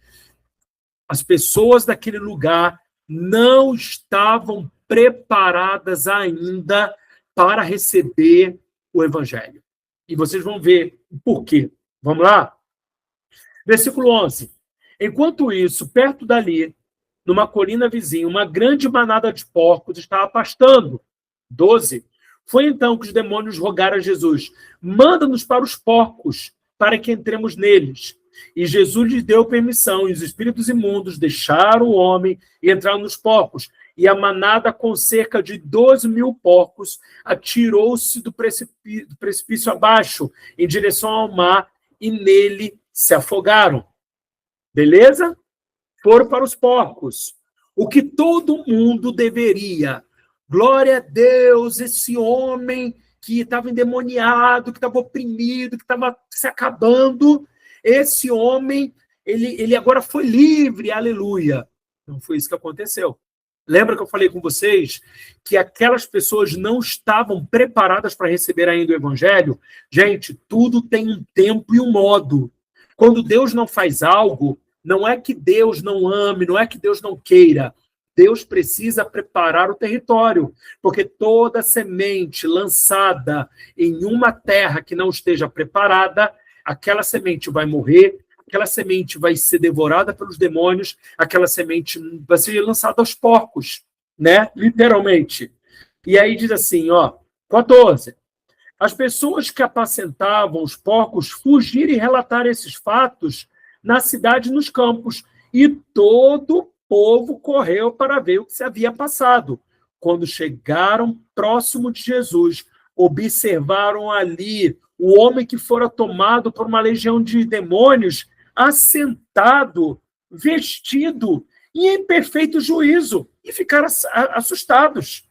as pessoas daquele lugar não estavam preparadas ainda para receber o evangelho. E vocês vão ver o porquê. Vamos lá? Versículo 11. Enquanto isso, perto dali, numa colina vizinha, uma grande manada de porcos estava pastando. 12. Foi então que os demônios rogaram a Jesus: manda-nos para os porcos, para que entremos neles. E Jesus lhes deu permissão, e os espíritos imundos deixaram o homem e entraram nos porcos. E a manada, com cerca de 12.000 porcos, atirou-se do precipício abaixo, em direção ao mar, e nele se afogaram. Beleza? Foram para os porcos. O que todo mundo deveria. Glória a Deus, esse homem que estava endemoniado, que estava oprimido, que estava se acabando, esse homem, ele agora foi livre, aleluia. Não foi isso que aconteceu. Lembra que eu falei com vocês que aquelas pessoas não estavam preparadas para receber ainda o evangelho? Gente, tudo tem um tempo e um modo. Quando Deus não faz algo, não é que Deus não ame, não é que Deus não queira. Deus precisa preparar o território, porque toda semente lançada em uma terra que não esteja preparada, aquela semente vai morrer, aquela semente vai ser devorada pelos demônios, aquela semente vai ser lançada aos porcos, né? Literalmente. E aí diz assim, 14. As pessoas que apacentavam os porcos fugiram e relataram esses fatos na cidade e nos campos, e todo o povo correu para ver o que se havia passado. Quando chegaram próximo de Jesus, observaram ali o homem que fora tomado por uma legião de demônios, assentado, vestido e em perfeito juízo, e ficaram assustados.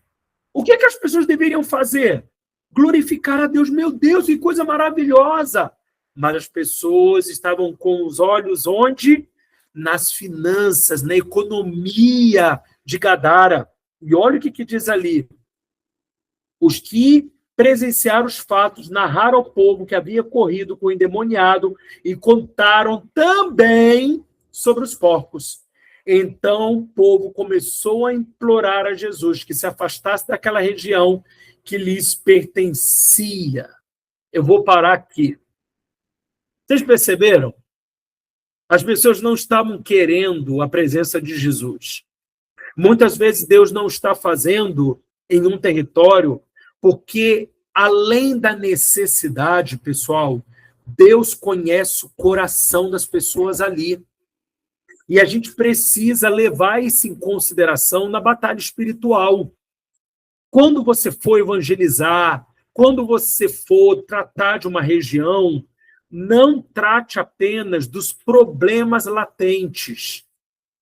O que as pessoas deveriam fazer? Glorificar a Deus. Meu Deus, que coisa maravilhosa! Mas as pessoas estavam com os olhos onde? Nas finanças, na economia de Gadara. E olha o que diz ali. Os que presenciaram os fatos narraram ao povo que havia corrido com o endemoniado e contaram também sobre os porcos. Então o povo começou a implorar a Jesus que se afastasse daquela região que lhes pertencia. Eu vou parar aqui. Vocês perceberam? As pessoas não estavam querendo a presença de Jesus. Muitas vezes Deus não está fazendo em um território porque, além da necessidade, pessoal, Deus conhece o coração das pessoas ali. E a gente precisa levar isso em consideração na batalha espiritual. Quando você for evangelizar, quando você for tratar de uma região, não trate apenas dos problemas latentes.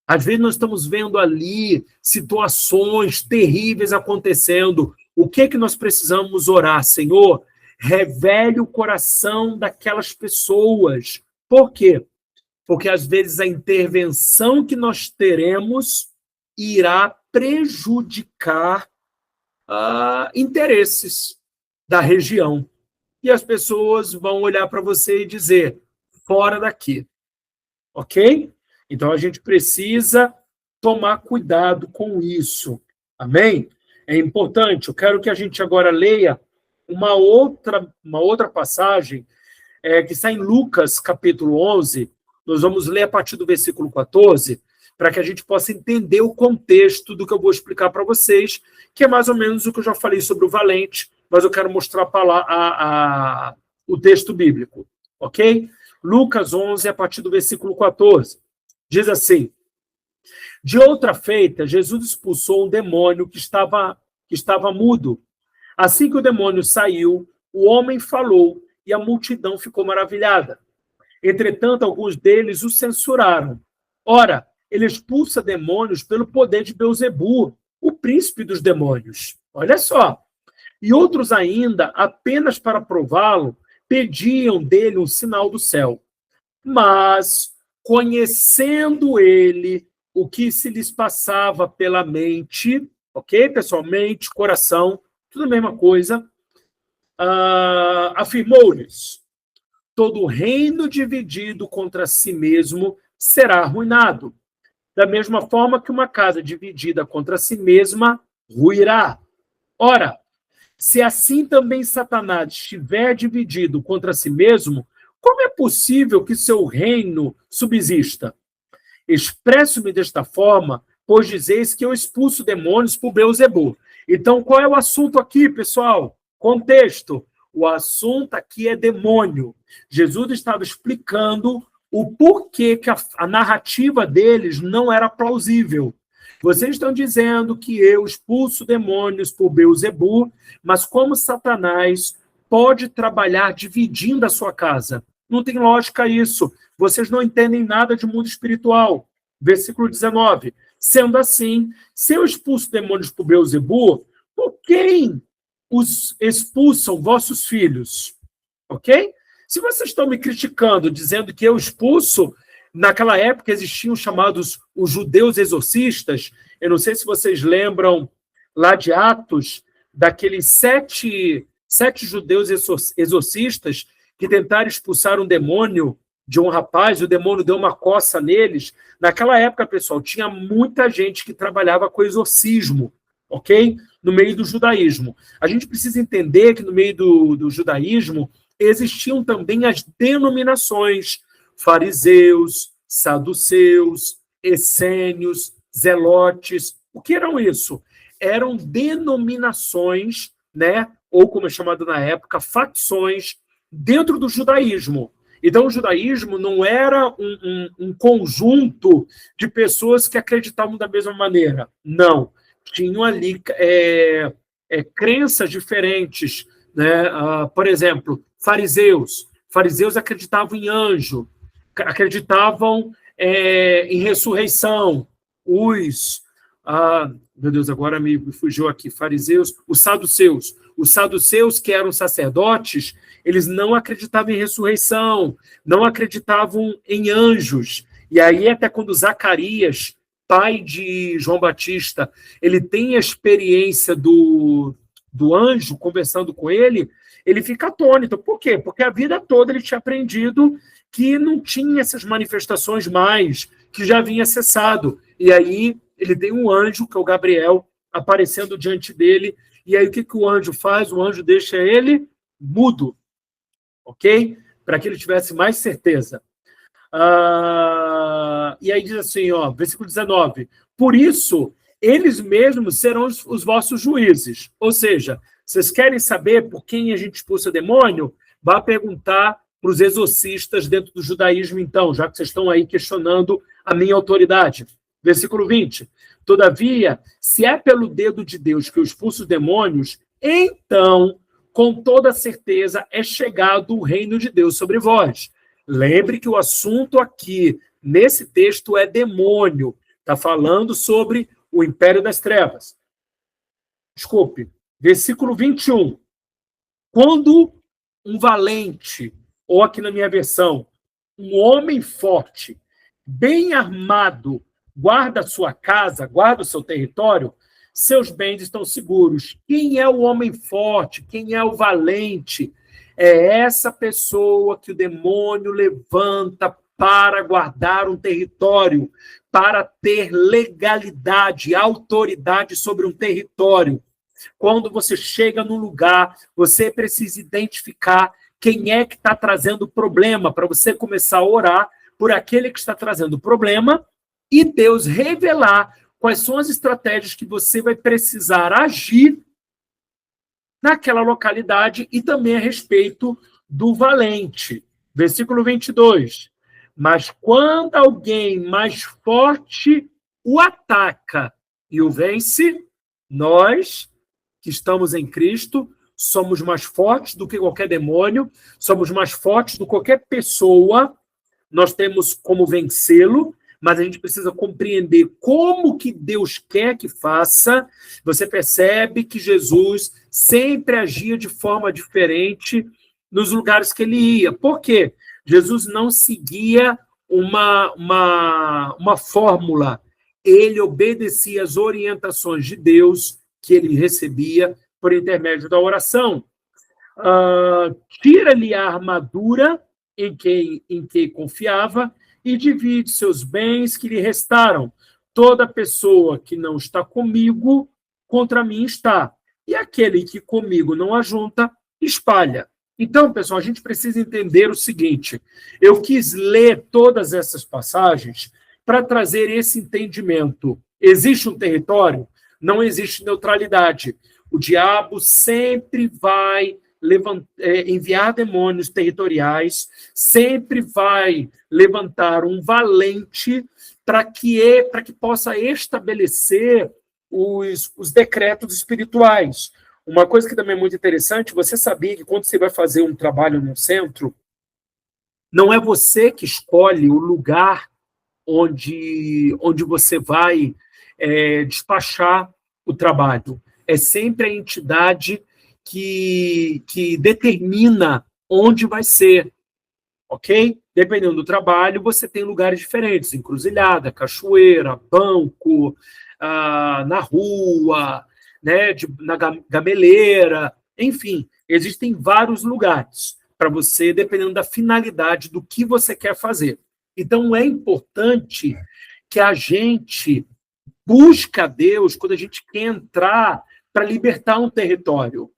Às vezes nós estamos vendo ali situações terríveis acontecendo. O que nós precisamos orar? Senhor, revele o coração daquelas pessoas. Por quê? Porque às vezes a intervenção que nós teremos irá prejudicar interesses da região. E as pessoas vão olhar para você e dizer, fora daqui. Ok? Então, a gente precisa tomar cuidado com isso. Amém? É importante. Eu quero que a gente agora leia uma outra passagem que está em Lucas, capítulo 11. Nós vamos ler a partir do versículo 14, para que a gente possa entender o contexto do que eu vou explicar para vocês, que é mais ou menos o que eu já falei sobre o valente, mas eu quero mostrar o texto bíblico. Ok? Lucas 11, a partir do versículo 14. Diz assim: de outra feita, Jesus expulsou um demônio que estava mudo. Assim que o demônio saiu, o homem falou e a multidão ficou maravilhada. Entretanto, alguns deles o censuraram. Ora, ele expulsa demônios pelo poder de Beelzebu, o príncipe dos demônios. Olha só. E outros ainda, apenas para prová-lo, pediam dele um sinal do céu. Mas, conhecendo ele o que se lhes passava pela mente, ok, pessoal? Mente, coração, tudo a mesma coisa, afirmou-lhes: todo reino dividido contra si mesmo será arruinado. Da mesma forma que uma casa dividida contra si mesma ruirá. Ora, se assim também Satanás estiver dividido contra si mesmo, como é possível que seu reino subsista? Expresso-me desta forma, pois dizeis que eu expulso demônios por Beelzebu. Então, qual é o assunto aqui, pessoal? Contexto. O assunto aqui é demônio. Jesus estava explicando o porquê que a narrativa deles não era plausível. Vocês estão dizendo que eu expulso demônios por Beelzebu, mas como Satanás pode trabalhar dividindo a sua casa? Não tem lógica isso. Vocês não entendem nada de mundo espiritual. Versículo 19. Sendo assim, se eu expulso demônios por Beelzebu, por quem os expulsam vossos filhos? Ok? Se vocês estão me criticando, dizendo que eu expulso, naquela época existiam chamados os judeus exorcistas. Eu não sei se vocês lembram lá de Atos, daqueles sete judeus exorcistas que tentaram expulsar um demônio de um rapaz, e o demônio deu uma coça neles. Naquela época, pessoal, tinha muita gente que trabalhava com exorcismo, ok? No meio do judaísmo. A gente precisa entender que no meio do judaísmo existiam também as denominações: fariseus, saduceus, essênios, zelotes. O que eram isso? Eram denominações, né? Ou como é chamado na época, facções dentro do judaísmo. Então, o judaísmo não era um conjunto de pessoas que acreditavam da mesma maneira. Não. Tinham ali crenças diferentes. Né? Por exemplo, fariseus. Fariseus acreditavam em anjo, acreditavam em ressurreição. Meu Deus, agora me fugiu aqui. Fariseus, os saduceus. Os saduceus, que eram sacerdotes, eles não acreditavam em ressurreição, não acreditavam em anjos. E aí, até quando Zacarias, pai de João Batista, ele tem a experiência do anjo conversando com ele, ele fica atônito. Por quê? Porque a vida toda ele tinha aprendido que não tinha essas manifestações mais, que já havia cessado. E aí ele tem um anjo, que é o Gabriel, aparecendo diante dele. E aí o que o anjo faz? O anjo deixa ele mudo, ok? Para que ele tivesse mais certeza. E aí diz assim, versículo 19: por isso, eles mesmos serão os vossos juízes. Ou seja, vocês querem saber por quem a gente expulsa demônio? Vá perguntar para os exorcistas dentro do judaísmo, então, já que vocês estão aí questionando a minha autoridade. Versículo 20. Todavia, se é pelo dedo de Deus que eu expulso os demônios, então, com toda certeza, é chegado o reino de Deus sobre vós. Lembre que o assunto aqui, nesse texto, é demônio. Está falando sobre o império das trevas. Desculpe. Versículo 21. Quando um valente, ou aqui na minha versão, um homem forte, bem armado, guarda a sua casa, guarda o seu território, seus bens estão seguros. Quem é o homem forte? Quem é o valente? É essa pessoa que o demônio levanta para guardar um território, para ter legalidade, autoridade sobre um território. Quando você chega num lugar, você precisa identificar quem é que está trazendo o problema, para você começar a orar por aquele que está trazendo o problema e Deus revelar quais são as estratégias que você vai precisar agir naquela localidade e também a respeito do valente. Versículo 22. Mas quando alguém mais forte o ataca e o vence, nós, que estamos em Cristo, somos mais fortes do que qualquer demônio, somos mais fortes do que qualquer pessoa, nós temos como vencê-lo, mas a gente precisa compreender como que Deus quer que faça. Você percebe que Jesus sempre agia de forma diferente nos lugares que ele ia. Por quê? Jesus não seguia uma fórmula. Ele obedecia às orientações de Deus que ele recebia por intermédio da oração. Tira-lhe a armadura em quem confiava e divide seus bens que lhe restaram. Toda pessoa que não está comigo, contra mim está. E aquele que comigo não ajunta, espalha. Então, pessoal, a gente precisa entender o seguinte. Eu quis ler todas essas passagens para trazer esse entendimento. Existe um território? Não existe neutralidade. O diabo sempre vai enviar demônios territoriais, sempre vai levantar um valente para que possa estabelecer os decretos espirituais. Uma coisa que também é muito interessante, você sabia que quando você vai fazer um trabalho no centro, não é você que escolhe o lugar onde você vai despachar o trabalho. É sempre a entidade que determina onde vai ser, ok? Dependendo do trabalho, você tem lugares diferentes, encruzilhada, cachoeira, banco, na rua, né, na gameleira, enfim, existem vários lugares para você, dependendo da finalidade do que você quer fazer. Então, é importante que a gente busque a Deus quando a gente quer entrar para libertar um território.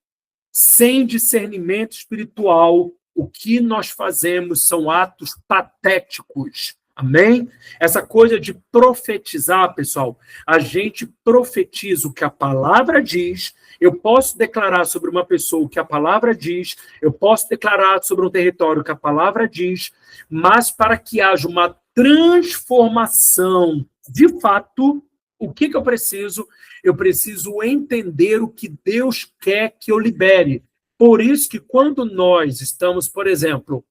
Sem discernimento espiritual, o que nós fazemos são atos patéticos. Amém? Essa coisa de profetizar, pessoal, a gente profetiza o que a palavra diz. Eu posso declarar sobre uma pessoa o que a palavra diz, eu posso declarar sobre um território o que a palavra diz, mas para que haja uma transformação, de fato, o que eu preciso? Eu preciso entender o que Deus quer que eu libere. Por isso que quando nós estamos, por exemplo,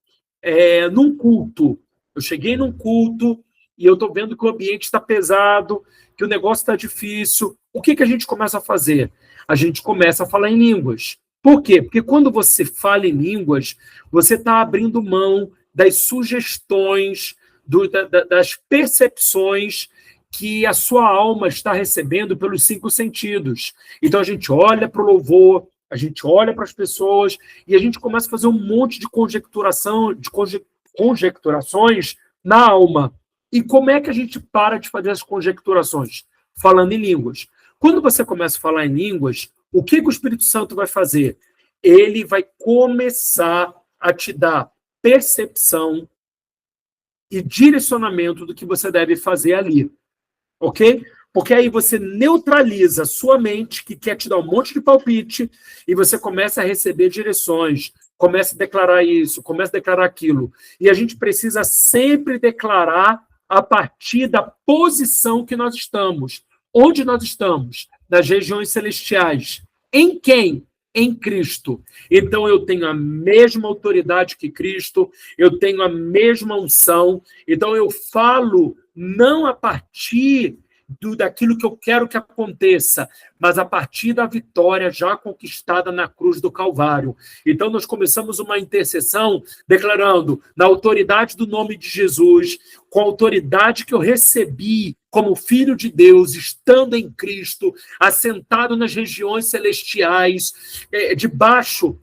num culto, eu cheguei num culto e eu estou vendo que o ambiente está pesado, que o negócio está difícil, o que a gente começa a fazer? A gente começa a falar em línguas. Por quê? Porque quando você fala em línguas, você está abrindo mão das sugestões, das percepções que a sua alma está recebendo pelos 5 sentidos. Então, a gente olha para o louvor, a gente olha para as pessoas e a gente começa a fazer um monte de conjecturações na alma. E como é que a gente para de fazer as conjecturações? Falando em línguas. Quando você começa a falar em línguas, o que o Espírito Santo vai fazer? Ele vai começar a te dar percepção e direcionamento do que você deve fazer ali. Ok? Porque aí você neutraliza a sua mente, que quer te dar um monte de palpite, e você começa a receber direções, começa a declarar isso, começa a declarar aquilo. E a gente precisa sempre declarar a partir da posição que nós estamos. Onde nós estamos? Nas regiões celestiais. Em quem? Em Cristo. Então, eu tenho a mesma autoridade que Cristo, eu tenho a mesma unção, então eu falo não a partir daquilo que eu quero que aconteça, mas a partir da vitória já conquistada na cruz do Calvário. Então, nós começamos uma intercessão declarando, na autoridade do nome de Jesus, com a autoridade que eu recebi como filho de Deus, estando em Cristo, assentado nas regiões celestiais, debaixo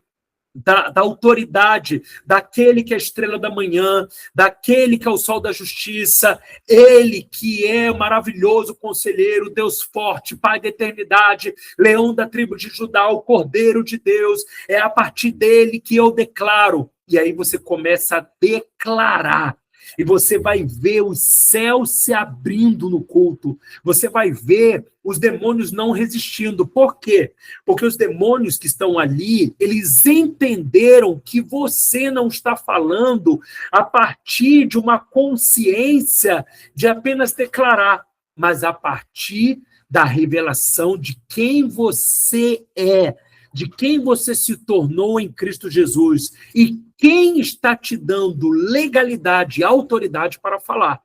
da autoridade daquele que é a estrela da manhã, daquele que é o sol da justiça, ele que é o maravilhoso conselheiro, Deus forte, Pai da eternidade, leão da tribo de Judá, o Cordeiro de Deus, é a partir dele que eu declaro. E aí você começa a declarar, e você vai ver os céus se abrindo no culto, você vai ver os demônios não resistindo. Por quê? Porque os demônios que estão ali, eles entenderam que você não está falando a partir de uma consciência de apenas declarar, mas a partir da revelação de quem você é, de quem você se tornou em Cristo Jesus e quem está te dando legalidade e autoridade para falar.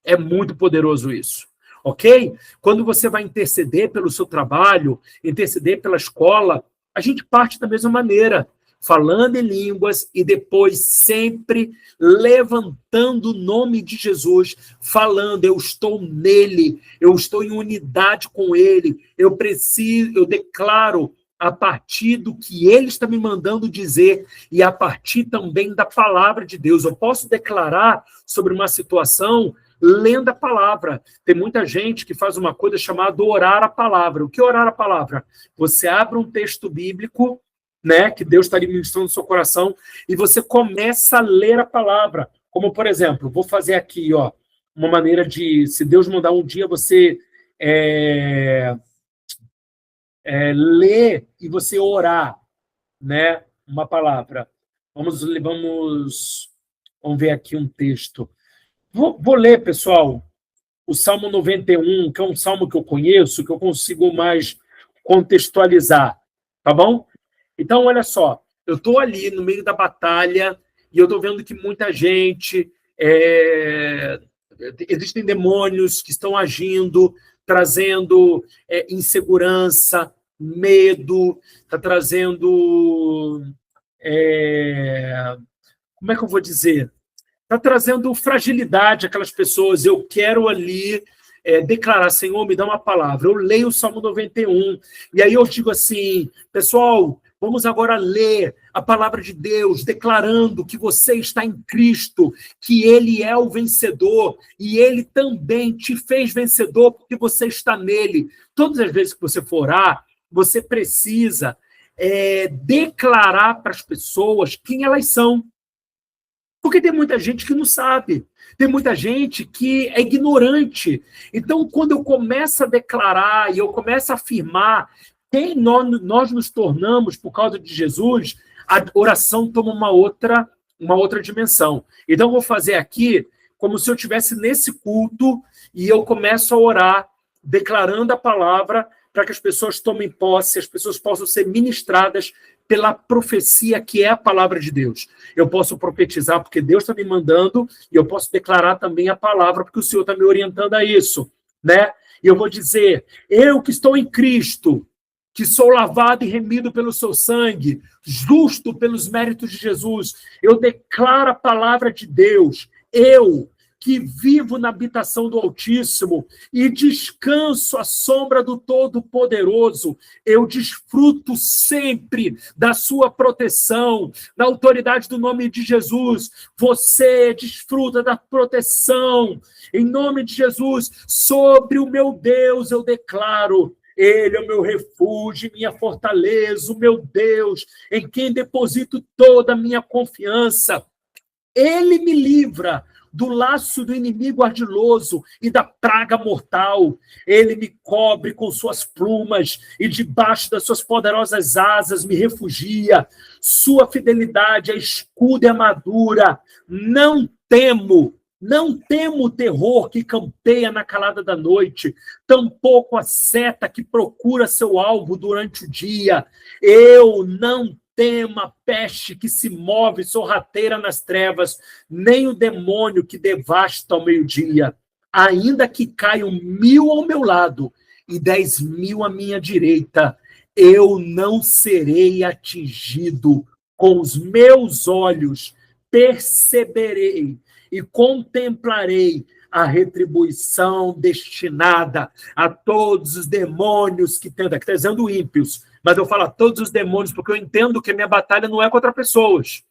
É muito poderoso isso, ok? Quando você vai interceder pelo seu trabalho, interceder pela escola, a gente parte da mesma maneira, falando em línguas e depois sempre levantando o nome de Jesus, falando, eu estou nele, eu estou em unidade com ele, eu declaro a partir do que ele está me mandando dizer e a partir também da palavra de Deus. Eu posso declarar sobre uma situação lendo a palavra. Tem muita gente que faz uma coisa chamada orar a palavra. O que é orar a palavra? Você abre um texto bíblico, né, que Deus está ministrando no seu coração, e você começa a ler a palavra. Como, por exemplo, vou fazer aqui, ó, uma maneira de, se Deus mandar um dia você ler e você orar, né, uma palavra. Vamos ver aqui um texto. Vou ler, pessoal, o Salmo 91, que é um salmo que eu conheço, que eu consigo mais contextualizar, tá bom? Então, olha só, eu estou ali no meio da batalha e eu estou vendo que muita gente, existem demônios que estão agindo, trazendo insegurança, medo, está trazendo, como é que eu vou dizer? Está trazendo fragilidade àquelas pessoas. Eu quero ali declarar, Senhor, me dá uma palavra. Eu leio o Salmo 91, e aí eu digo assim, pessoal, vamos agora ler a palavra de Deus, declarando que você está em Cristo, que Ele é o vencedor, e Ele também te fez vencedor porque você está nele. Todas as vezes que você for orar, você precisa declarar para as pessoas quem elas são. Porque tem muita gente que não sabe, tem muita gente que é ignorante. Então, quando eu começo a declarar e eu começo a afirmar quem nós nos tornamos por causa de Jesus, a oração toma uma outra dimensão. Então, eu vou fazer aqui como se eu estivesse nesse culto e eu começo a orar, declarando a palavra para que as pessoas tomem posse, as pessoas possam ser ministradas pela profecia que é a palavra de Deus. Eu posso profetizar porque Deus está me mandando e eu posso declarar também a palavra porque o Senhor está me orientando a isso, né? E eu vou dizer, eu que estou em Cristo, que sou lavado e remido pelo seu sangue, justo pelos méritos de Jesus, eu declaro a palavra de Deus, eu que vivo na habitação do Altíssimo e descanso à sombra do Todo-Poderoso, eu desfruto sempre da sua proteção, da autoridade do nome de Jesus. Você desfruta da proteção, em nome de Jesus, sobre o meu Deus eu declaro. Ele é o meu refúgio, minha fortaleza, o meu Deus, em quem deposito toda a minha confiança. Ele me livra do laço do inimigo ardiloso e da praga mortal. Ele me cobre com suas plumas e debaixo das suas poderosas asas me refugia. Sua fidelidade é escudo e armadura. Não temo o terror que campeia na calada da noite, tampouco a seta que procura seu alvo durante o dia. Eu não temo a peste que se move sorrateira nas trevas, nem o demônio que devasta ao meio-dia. Ainda que caiam 1000 ao meu lado e 10.000 à minha direita, eu não serei atingido. Com os meus olhos perceberei e contemplarei a retribuição destinada a todos os demônios que tentam, aqui está dizendo ímpios, mas eu falo a todos os demônios, porque eu entendo que a minha batalha não é contra pessoas.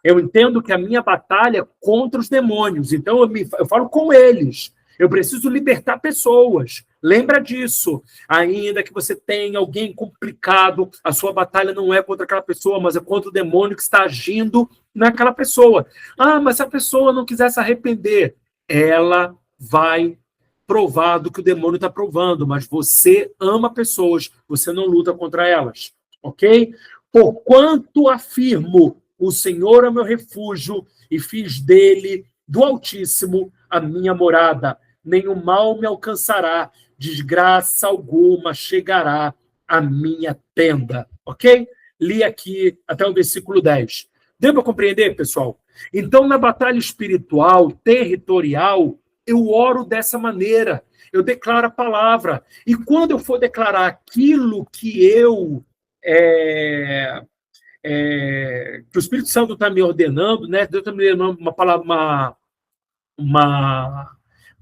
Eu entendo que a minha batalha é contra os demônios. Então, eu falo com eles. Eu preciso libertar pessoas. Lembra disso. Ainda que você tenha alguém complicado, a sua batalha não é contra aquela pessoa, mas é contra o demônio que está agindo naquela pessoa. Ah, mas se a pessoa não quiser se arrepender, ela vai provar do que o demônio está provando, mas você ama pessoas, você não luta contra elas. Ok? Porquanto afirmo, o Senhor é meu refúgio e fiz dele, do Altíssimo, a minha morada. Nenhum mal me alcançará, desgraça alguma chegará à minha tenda. Ok? Li aqui até o versículo 10. Deu para compreender, pessoal? Então, na batalha espiritual, territorial, eu oro dessa maneira. Eu declaro a palavra. E quando eu for declarar aquilo que que o Espírito Santo está me ordenando, né? Deus está me ordenando uma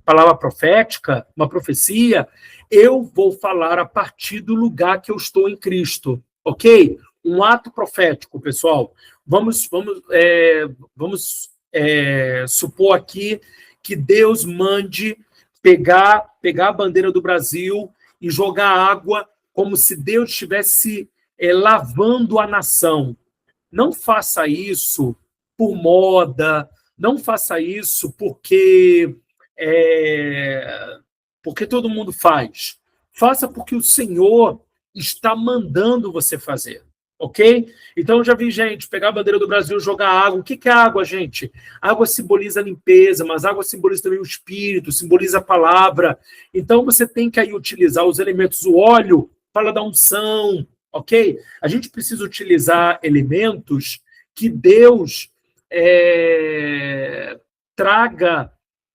palavra profética, uma profecia, eu vou falar a partir do lugar que eu estou em Cristo, ok? Um ato profético, pessoal. Vamos supor aqui que Deus mande pegar a bandeira do Brasil e jogar água como se Deus estivesse lavando a nação. Não faça isso por moda, não faça isso porque todo mundo faz. Faça porque o Senhor está mandando você fazer, ok? Então, eu já vi gente pegar a bandeira do Brasil e jogar água. O que é água, gente? Água simboliza a limpeza, mas água simboliza também o Espírito, simboliza a palavra. Então, você tem que aí utilizar os elementos, o óleo, fala da unção, ok? A gente precisa utilizar elementos que Deus traga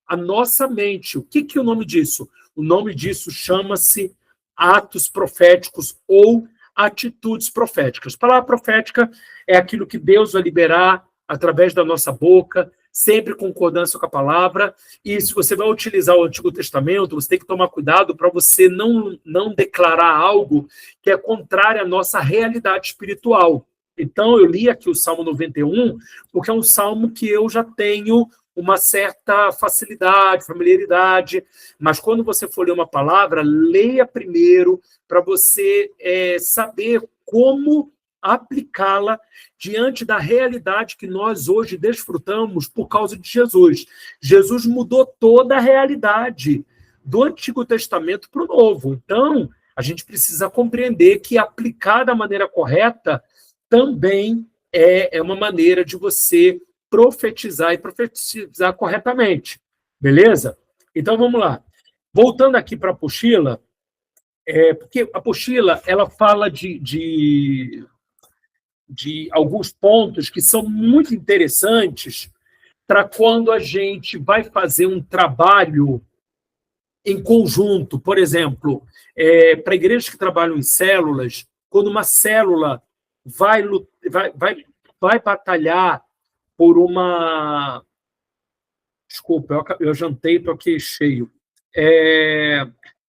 à nossa mente. O que é o nome disso? O nome disso chama-se atos proféticos ou atitudes proféticas. A palavra profética é aquilo que Deus vai liberar através da nossa boca, sempre em concordância com a palavra. E se você vai utilizar o Antigo Testamento, você tem que tomar cuidado para você não declarar algo que é contrário à nossa realidade espiritual. Então, eu li aqui o Salmo 91, porque é um salmo que eu já tenho uma certa facilidade, familiaridade, mas quando você for ler uma palavra, leia primeiro para você saber como aplicá-la diante da realidade que nós hoje desfrutamos por causa de Jesus. Jesus mudou toda a realidade do Antigo Testamento para o Novo. Então, a gente precisa compreender que aplicar da maneira correta também é uma maneira de você profetizar e profetizar corretamente. Beleza? Então, vamos lá. Voltando aqui para a apostila, porque a apostila ela fala de alguns pontos que são muito interessantes para quando a gente vai fazer um trabalho em conjunto. Por exemplo, para igrejas que trabalham em células, quando uma célula vai batalhar por uma... Desculpa, eu jantei e estou aqui cheio.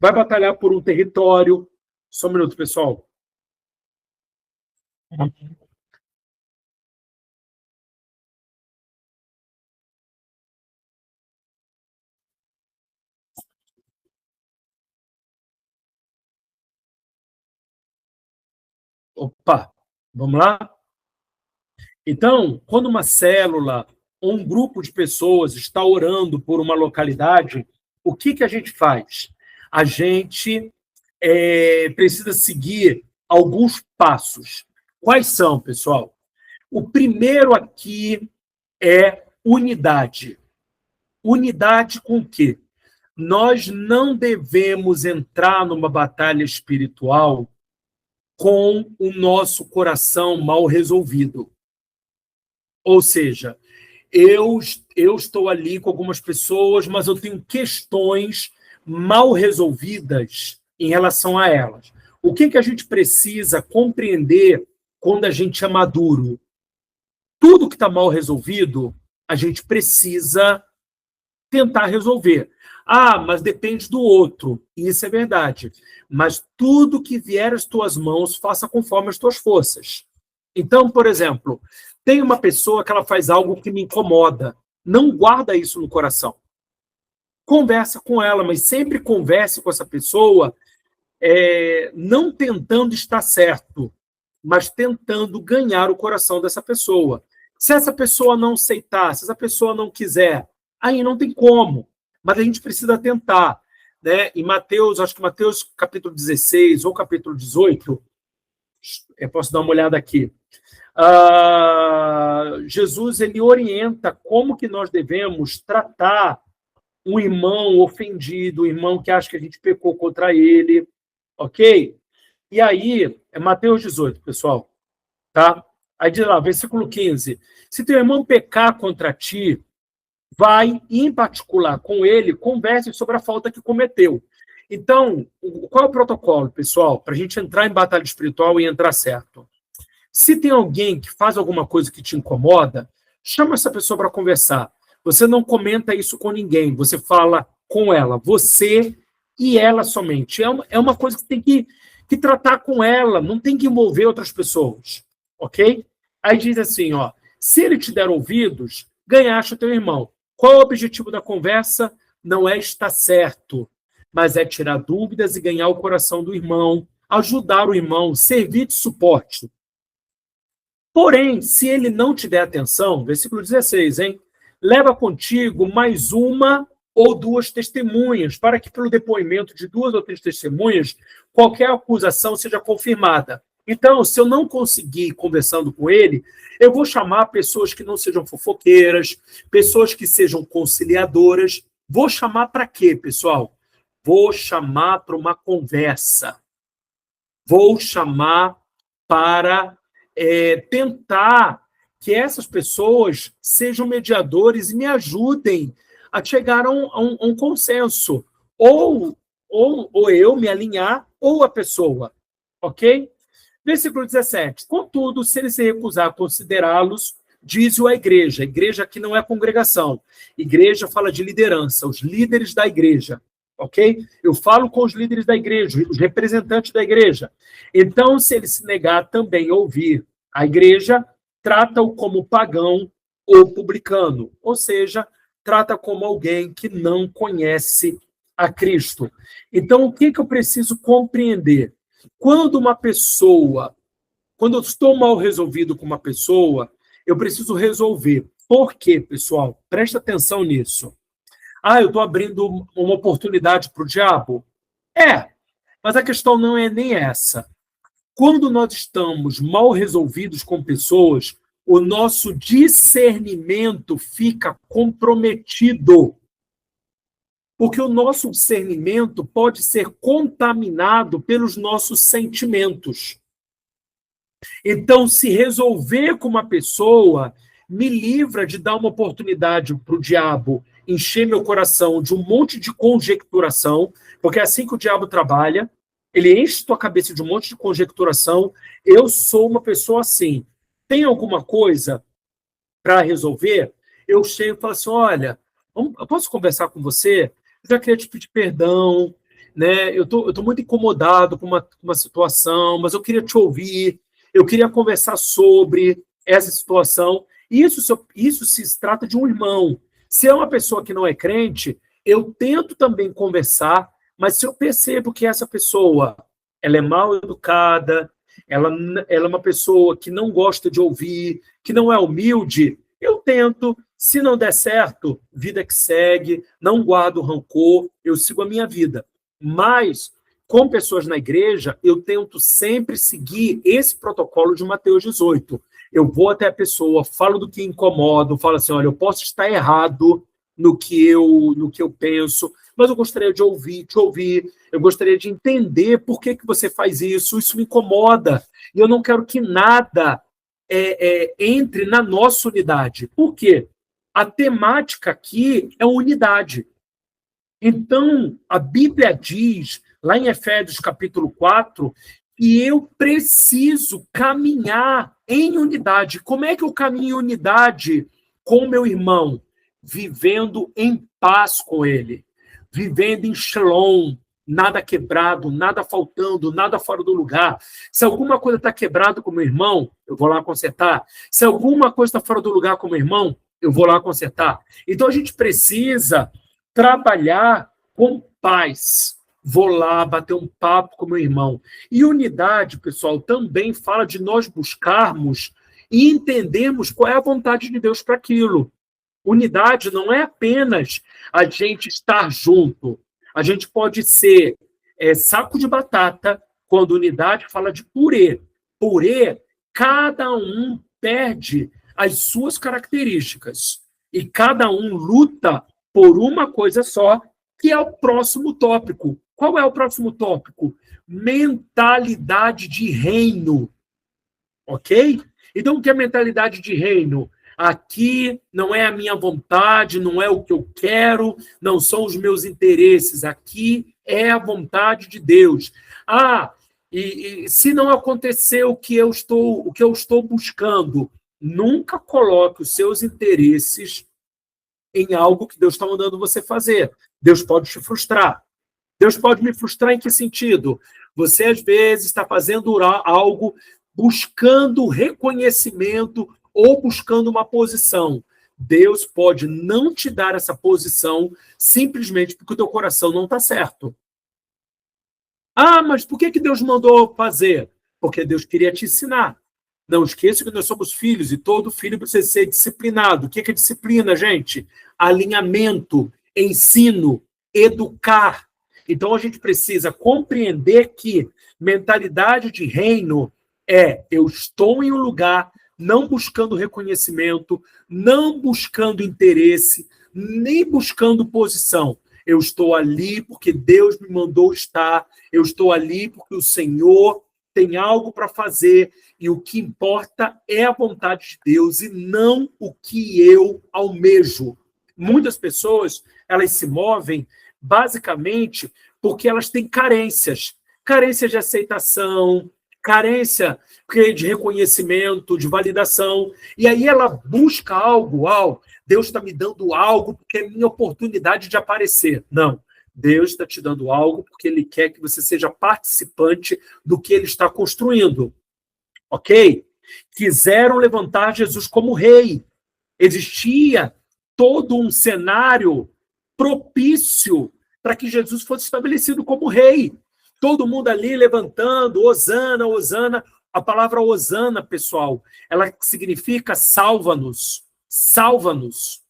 Vai batalhar por um território... Só um minuto, pessoal. Opa, vamos lá? Então, quando uma célula ou um grupo de pessoas está orando por uma localidade, o que a gente faz? A gente precisa seguir alguns passos. Quais são, pessoal? O primeiro aqui é unidade. Unidade com o quê? Nós não devemos entrar numa batalha espiritual com o nosso coração mal resolvido. Ou seja, eu estou ali com algumas pessoas, mas eu tenho questões mal resolvidas em relação a elas. O que a gente precisa compreender quando a gente é maduro? Tudo que está mal resolvido, a gente precisa tentar resolver. Mas depende do outro. Isso é verdade. Mas tudo que vier às tuas mãos, faça conforme as tuas forças. Então, por exemplo, tem uma pessoa que ela faz algo que me incomoda. Não guarda isso no coração. Conversa com ela, mas sempre converse com essa pessoa, não tentando estar certo, mas tentando ganhar o coração dessa pessoa. Se essa pessoa não aceitar, se essa pessoa não quiser, aí não tem como. Mas a gente precisa tentar. Né? Em Mateus, acho que Mateus capítulo 16 ou capítulo 18, eu posso dar uma olhada aqui. Jesus ele orienta como que nós devemos tratar um irmão ofendido, um irmão que acha que a gente pecou contra ele, ok? E aí, é Mateus 18, pessoal, tá? Aí diz lá, versículo 15, se teu irmão pecar contra ti, vai, em particular, com ele, converse sobre a falta que cometeu. Então, qual é o protocolo, pessoal, para a gente entrar em batalha espiritual e entrar certo? Se tem alguém que faz alguma coisa que te incomoda, chama essa pessoa para conversar. Você não comenta isso com ninguém, você fala com ela, você e ela somente. É uma coisa que tem que tratar com ela, não tem que envolver outras pessoas, ok? Aí diz assim, se ele te der ouvidos, ganhaste o teu irmão. Qual é o objetivo da conversa? Não é estar certo, mas é tirar dúvidas e ganhar o coração do irmão, ajudar o irmão, servir de suporte. Porém, se ele não te der atenção, versículo 16, hein? Leva contigo mais uma ou duas testemunhas, para que pelo depoimento de duas ou três testemunhas, qualquer acusação seja confirmada. Então, se eu não conseguir ir conversando com ele, eu vou chamar pessoas que não sejam fofoqueiras, pessoas que sejam conciliadoras. Vou chamar para quê, pessoal? Vou chamar para uma conversa. Vou chamar para tentar que essas pessoas sejam mediadores e me ajudem a chegar a um consenso. Ou eu me alinhar, ou a pessoa. Ok? Versículo 17. Contudo, se ele se recusar a considerá-los, diz-o a igreja. A igreja aqui não é congregação. Igreja fala de liderança, os líderes da igreja. Ok? Eu falo com os líderes da igreja, os representantes da igreja. Então, se ele se negar também a ouvir a igreja, trata-o como pagão ou publicano, ou seja, trata como alguém que não conhece a Cristo. Então, o que eu preciso compreender? Quando eu estou mal resolvido com uma pessoa, eu preciso resolver. Por quê, pessoal? Presta atenção nisso. Eu estou abrindo uma oportunidade para o diabo? Mas a questão não é nem essa. Quando nós estamos mal resolvidos com pessoas, o nosso discernimento fica comprometido. Porque o nosso discernimento pode ser contaminado pelos nossos sentimentos. Então, se resolver com uma pessoa me livra de dar uma oportunidade para o diabo encher meu coração de um monte de conjecturação, porque é assim que o diabo trabalha, ele enche tua cabeça de um monte de conjecturação. Eu sou uma pessoa assim. Tem alguma coisa para resolver? Eu chego e falo assim, olha, eu posso conversar com você? Eu já queria te pedir perdão, né? Eu tô muito incomodado com uma situação, mas eu queria te ouvir, eu queria conversar sobre essa situação. Isso se trata de um irmão. Se é uma pessoa que não é crente, eu tento também conversar, mas se eu percebo que essa pessoa ela é mal educada, ela é uma pessoa que não gosta de ouvir, que não é humilde, eu tento. Se não der certo, vida que segue, não guardo rancor, eu sigo a minha vida. Mas, com pessoas na igreja, eu tento sempre seguir esse protocolo de Mateus 18. Eu vou até a pessoa, falo do que incomoda, falo assim, olha, eu posso estar errado no que eu penso, mas eu gostaria de te ouvir, eu gostaria de entender por que você faz isso me incomoda, e eu não quero que nada entre na nossa unidade. Por quê? A temática aqui é unidade. Então, a Bíblia diz, lá em Efésios capítulo 4, que eu preciso caminhar em unidade. Como é que eu caminho em unidade com o meu irmão? Vivendo em paz com ele, vivendo em shalom, nada quebrado, nada faltando, nada fora do lugar. Se alguma coisa está quebrada com o meu irmão, eu vou lá consertar. Se alguma coisa está fora do lugar com o meu irmão, eu vou lá consertar. Então a gente precisa trabalhar com paz. Vou lá bater um papo com meu irmão. E unidade, pessoal, também fala de nós buscarmos e entendermos qual é a vontade de Deus para aquilo. Unidade não é apenas a gente estar junto. A gente pode ser saco de batata quando unidade fala de purê. Purê, cada um perde as suas características. E cada um luta por uma coisa só, que é o próximo tópico. Qual é o próximo tópico? Mentalidade de reino. Ok? Então, o que é mentalidade de reino? Aqui não é a minha vontade, não é o que eu quero, não são os meus interesses. Aqui é a vontade de Deus. E se não acontecer o que eu estou buscando, nunca coloque os seus interesses em algo que Deus está mandando você fazer. Deus pode te frustrar. Deus pode me frustrar em que sentido? Você, às vezes, está fazendo algo buscando reconhecimento ou buscando uma posição. Deus pode não te dar essa posição simplesmente porque o teu coração não está certo. Mas por que Deus mandou fazer? Porque Deus queria te ensinar. Não esqueça que nós somos filhos e todo filho precisa ser disciplinado. O que é disciplina, gente? Alinhamento, ensino, educar. Então, a gente precisa compreender que mentalidade de reino eu estou em um lugar não buscando reconhecimento, não buscando interesse, nem buscando posição. Eu estou ali porque Deus me mandou estar, eu estou ali porque o Senhor tem algo para fazer, e o que importa é a vontade de Deus e não o que eu almejo. Muitas pessoas, elas se movem basicamente porque elas têm carências de aceitação, carência de reconhecimento, de validação, e aí ela busca algo, Deus está me dando algo porque é minha oportunidade de aparecer. Não, Deus está te dando algo porque Ele quer que você seja participante do que Ele está construindo. Ok? Quiseram levantar Jesus como rei. Existia todo um cenário propício para que Jesus fosse estabelecido como rei. Todo mundo ali levantando, Hosana, Hosana. A palavra Hosana, pessoal, ela significa salva-nos, salva-nos.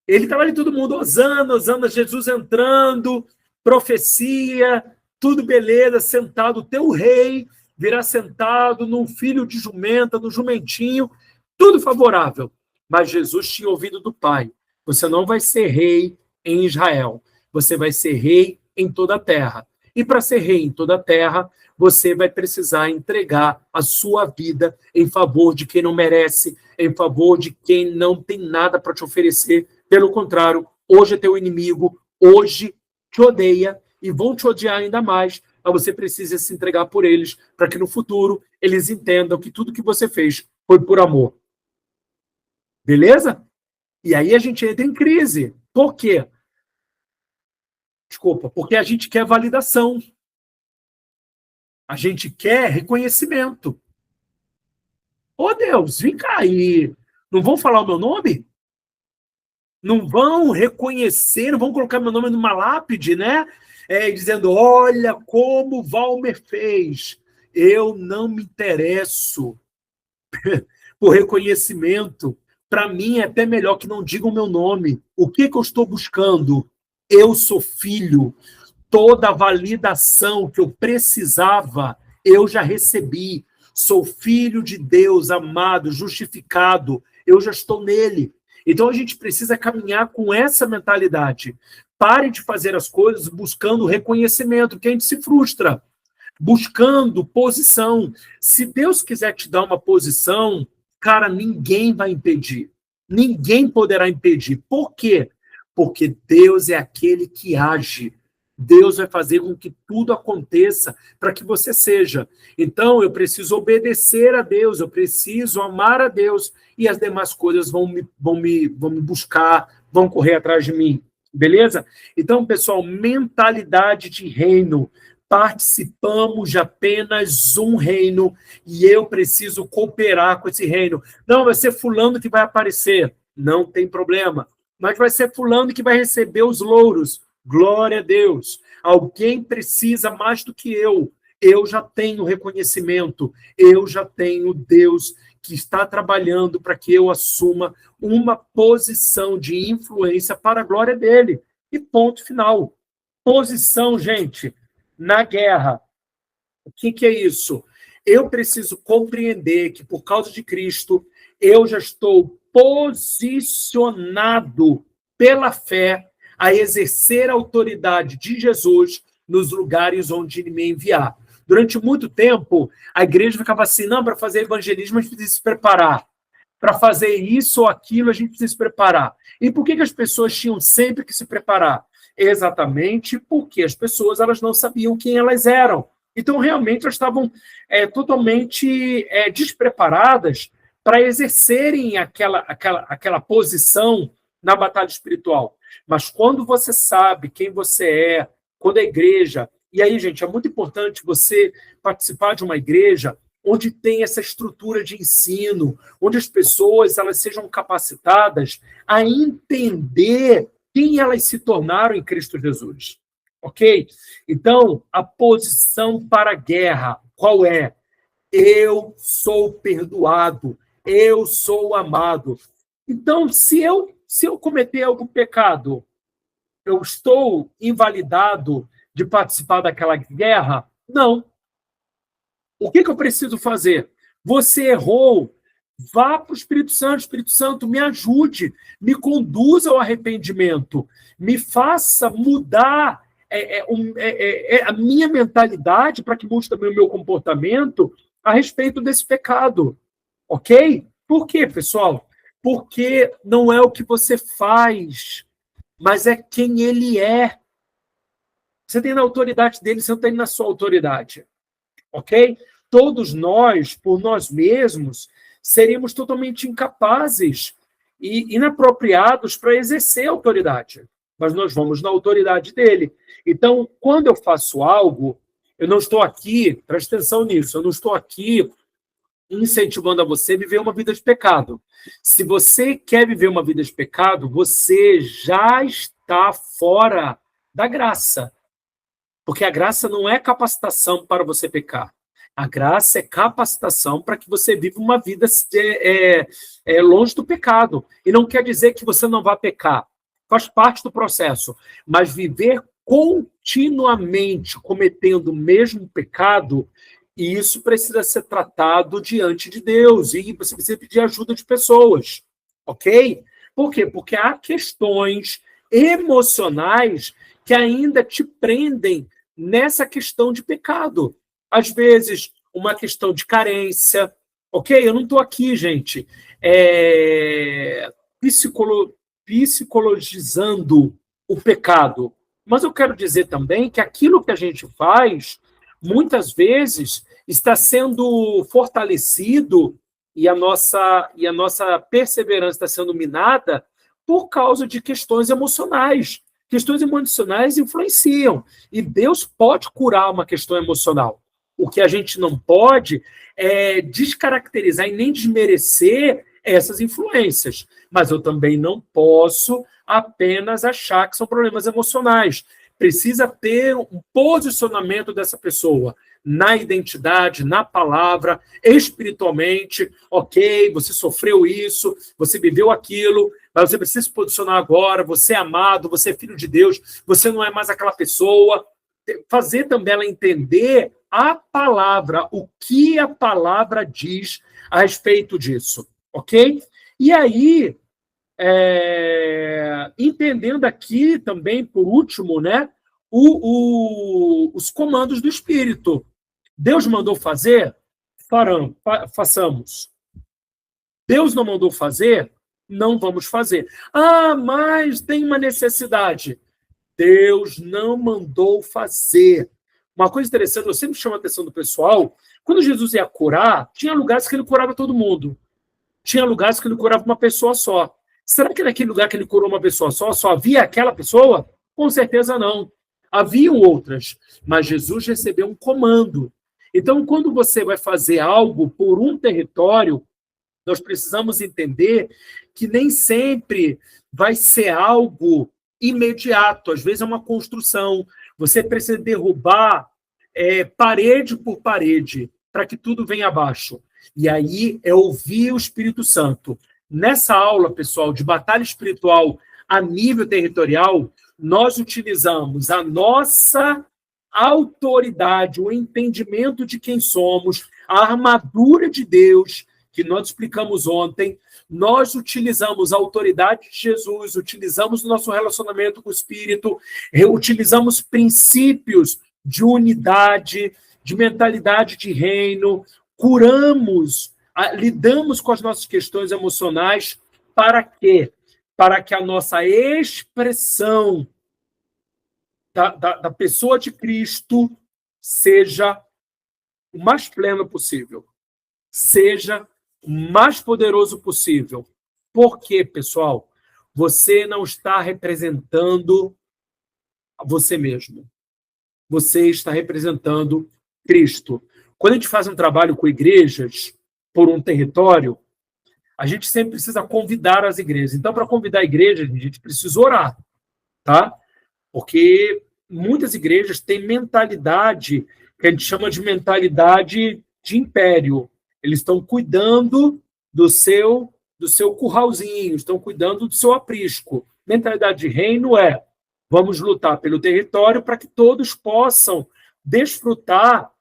Ele estava ali todo mundo, Hosana, Hosana, Jesus entrando, profecia, tudo beleza, sentado, o teu rei virá sentado num filho de jumenta, no jumentinho, tudo favorável. Mas Jesus tinha ouvido do Pai, você não vai ser rei em Israel, você vai ser rei em toda a terra. E para ser rei em toda a terra, você vai precisar entregar a sua vida em favor de quem não merece, em favor de quem não tem nada para te oferecer. Pelo contrário, hoje é teu inimigo, hoje te odeia e vão te odiar ainda mais, mas você precisa se entregar por eles, para que no futuro eles entendam que tudo que você fez foi por amor. Beleza? E aí a gente entra em crise. Por quê? Porque a gente quer validação. A gente quer reconhecimento. Ô Deus, vem cá aí. Não vão falar o meu nome? Não vão reconhecer, não vão colocar meu nome numa lápide, né? Dizendo, olha como Valmer fez. Eu não me interesso por reconhecimento. Para mim é até melhor que não digam o meu nome. O que eu estou buscando? Eu sou filho. Toda a validação que eu precisava, eu já recebi. Sou filho de Deus, amado, justificado. Eu já estou nele. Então, a gente precisa caminhar com essa mentalidade. Pare de fazer as coisas buscando reconhecimento, porque a gente se frustra. Buscando posição. Se Deus quiser te dar uma posição, cara, ninguém vai impedir. Ninguém poderá impedir. Por quê? Porque Deus é aquele que age. Deus vai fazer com que tudo aconteça para que você seja. Então, eu preciso obedecer a Deus, eu preciso amar a Deus, e as demais coisas vão me buscar, vão correr atrás de mim. Beleza? Então, pessoal, mentalidade de reino. Participamos de apenas um reino e eu preciso cooperar com esse reino. Não, vai ser fulano que vai aparecer. Não tem problema. Mas vai ser fulano que vai receber os louros. Glória a Deus. Alguém precisa mais do que eu. Eu já tenho reconhecimento. Eu já tenho Deus que está trabalhando para que eu assuma uma posição de influência para a glória dele. E ponto final. Posição, gente, na guerra. O que é isso? Eu preciso compreender que, por causa de Cristo, eu já estou posicionado pela fé a exercer a autoridade de Jesus nos lugares onde ele me enviar. Durante muito tempo, a igreja ficava assim, não, para fazer evangelismo a gente precisa se preparar. Para fazer isso ou aquilo, a gente precisa se preparar. E por que as pessoas tinham sempre que se preparar? Exatamente porque as pessoas elas não sabiam quem elas eram. Então, realmente, elas estavam totalmente despreparadas para exercerem aquela posição na batalha espiritual. Mas quando você sabe quem você é, quando a igreja... E aí, gente, é muito importante você participar de uma igreja onde tem essa estrutura de ensino, onde as pessoas elas sejam capacitadas a entender quem elas se tornaram em Cristo Jesus. Ok? Então, a posição para a guerra, qual é? Eu sou perdoado, eu sou amado. Então, se eu cometer algum pecado, eu estou invalidado de participar daquela guerra? Não. O que eu preciso fazer? Você errou, vá para o Espírito Santo, me ajude, me conduza ao arrependimento, me faça mudar a minha mentalidade para que mude também o meu comportamento a respeito desse pecado, ok? Por quê, pessoal? Porque não é o que você faz, mas é quem ele é. Você tem na autoridade dele, você não tem na sua autoridade. Ok? Todos nós, por nós mesmos, seríamos totalmente incapazes e inapropriados para exercer a autoridade. Mas nós vamos na autoridade dele. Então, quando eu faço algo, eu não estou aqui, presta atenção nisso, eu não estou aqui incentivando a você a viver uma vida de pecado. Se você quer viver uma vida de pecado, você já está fora da graça. Porque a graça não é capacitação para você pecar. A graça é capacitação para que você viva uma vida longe do pecado. E não quer dizer que você não vá pecar. Faz parte do processo. Mas viver continuamente cometendo o mesmo pecado, isso precisa ser tratado diante de Deus. E você precisa pedir ajuda de pessoas. Ok? Por quê? Porque há questões emocionais que ainda te prendem nessa questão de pecado. Às vezes, uma questão de carência. Ok? Eu não estou aqui, gente, psicologizando o pecado. Mas eu quero dizer também que aquilo que a gente faz, muitas vezes, está sendo fortalecido e a nossa perseverança está sendo minada por causa de questões emocionais. Questões emocionais influenciam. E Deus pode curar uma questão emocional. O que a gente não pode é descaracterizar e nem desmerecer essas influências. Mas eu também não posso apenas achar que são problemas emocionais. Precisa ter um posicionamento dessa pessoa na identidade, na palavra, espiritualmente. Ok, você sofreu isso, você viveu aquilo, mas você precisa se posicionar agora, você é amado, você é filho de Deus, você não é mais aquela pessoa. Fazer também ela entender a palavra, o que a palavra diz a respeito disso, ok? E aí, entendendo aqui também, por último, né, os comandos do Espírito. Deus mandou fazer? Façamos. Deus não mandou fazer? Não vamos fazer. Ah, mas tem uma necessidade. Deus não mandou fazer. Uma coisa interessante, eu sempre chamo a atenção do pessoal, quando Jesus ia curar, tinha lugares que ele curava todo mundo. Tinha lugares que ele curava uma pessoa só. Será que naquele lugar que ele curou uma pessoa só havia aquela pessoa? Com certeza não. Haviam outras, mas Jesus recebeu um comando. Então, quando você vai fazer algo por um território, nós precisamos entender que nem sempre vai ser algo imediato. Às vezes é uma construção. Você precisa derrubar parede por parede para que tudo venha abaixo. E aí é ouvir o Espírito Santo. Nessa aula, pessoal, de batalha espiritual a nível territorial, nós utilizamos a nossa autoridade, o entendimento de quem somos, a armadura de Deus, que nós explicamos ontem, nós utilizamos a autoridade de Jesus, utilizamos o nosso relacionamento com o Espírito, utilizamos princípios de unidade, de mentalidade de reino, curamos, lidamos com as nossas questões emocionais, para quê? Para que a nossa expressão da pessoa de Cristo seja o mais plena possível, seja o mais poderoso possível. Por quê, pessoal? Você não está representando você mesmo. Você está representando Cristo. Quando a gente faz um trabalho com igrejas por um território, a gente sempre precisa convidar as igrejas. Então, para convidar a igreja, a gente precisa orar, tá? Porque muitas igrejas têm mentalidade que a gente chama de mentalidade de império. Eles estão cuidando do seu curralzinho, estão cuidando do seu aprisco. Mentalidade de reino é: vamos lutar pelo território para que todos possam desfrutar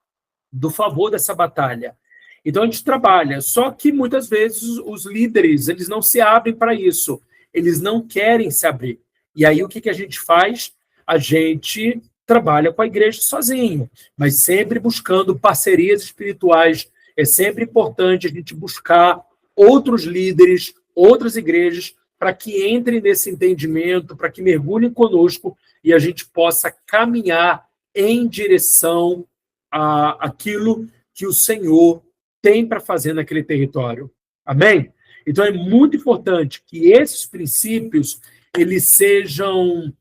do favor dessa batalha. Então, a gente trabalha. Só que, muitas vezes, os líderes eles não se abrem para isso. Eles não querem se abrir. E aí, o que a gente faz? A gente trabalha com a igreja sozinho, mas sempre buscando parcerias espirituais. É sempre importante a gente buscar outros líderes, outras igrejas, para que entrem nesse entendimento, para que mergulhem conosco e a gente possa caminhar em direção àquilo que o Senhor tem para fazer naquele território. Amém? Então, é muito importante que esses princípios eles sejam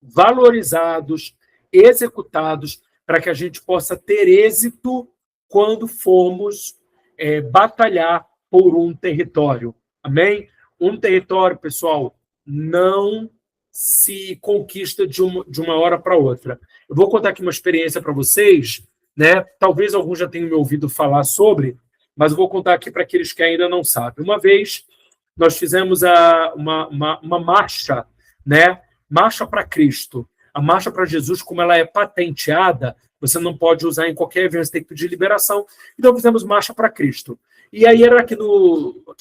valorizados, executados, para que a gente possa ter êxito quando formos batalhar por um território. Amém? Um território, pessoal, não se conquista de uma hora para outra. Eu vou contar aqui uma experiência para vocês, né? Talvez alguns já tenham me ouvido falar sobre, mas eu vou contar aqui para aqueles que ainda não sabem. Uma vez, nós fizemos uma marcha, né? Marcha para Cristo. A marcha para Jesus, como ela é patenteada, você não pode usar em qualquer evento, você tem que pedir liberação. Então, fizemos marcha para Cristo. E aí era aqui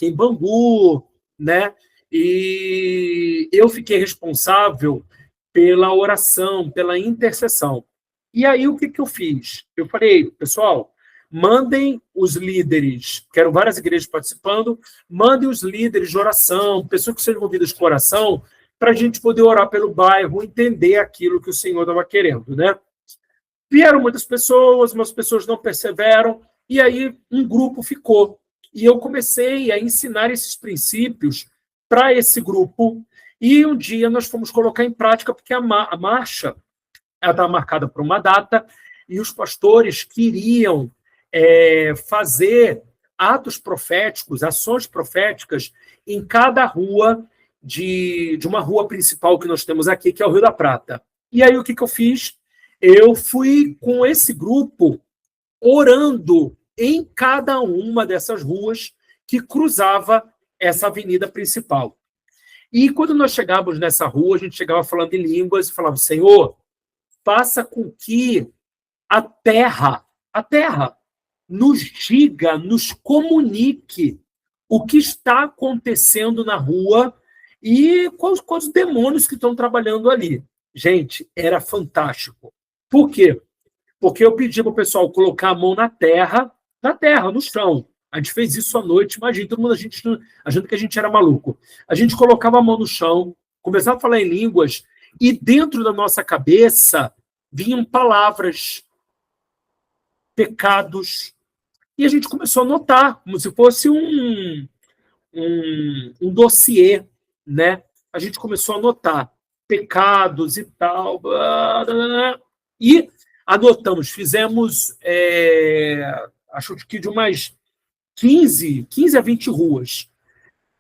em Bangu, né? E eu fiquei responsável pela oração, pela intercessão. E aí, o que eu fiz? Eu falei, pessoal, mandem os líderes, quero várias igrejas participando, mandem os líderes de oração, pessoas que sejam envolvidas com oração, para a gente poder orar pelo bairro, entender aquilo que o Senhor estava querendo, né? Vieram muitas pessoas não perseveram, e aí um grupo ficou. E eu comecei a ensinar esses princípios para esse grupo, e um dia nós fomos colocar em prática, porque a marcha estava marcada para uma data, e os pastores queriam fazer atos proféticos, ações proféticas em cada rua de uma rua principal que nós temos aqui, que é o Rio da Prata. E aí o que eu fiz? Eu fui com esse grupo orando em cada uma dessas ruas que cruzava essa avenida principal. E quando nós chegávamos nessa rua, a gente chegava falando em línguas e falava: Senhor, faça com que a terra nos diga, nos comunique o que está acontecendo na rua e quais os demônios que estão trabalhando ali. Gente, era fantástico. Por quê? Porque eu pedi para o pessoal colocar a mão na terra, no chão. A gente fez isso à noite, imagina, todo mundo achando que a gente era maluco. A gente colocava a mão no chão, começava a falar em línguas, e dentro da nossa cabeça vinham palavras, pecados, e a gente começou a notar, como se fosse um dossiê, né? A gente começou a anotar pecados e tal, e anotamos, fizemos, acho que de umas 15 a 20 ruas,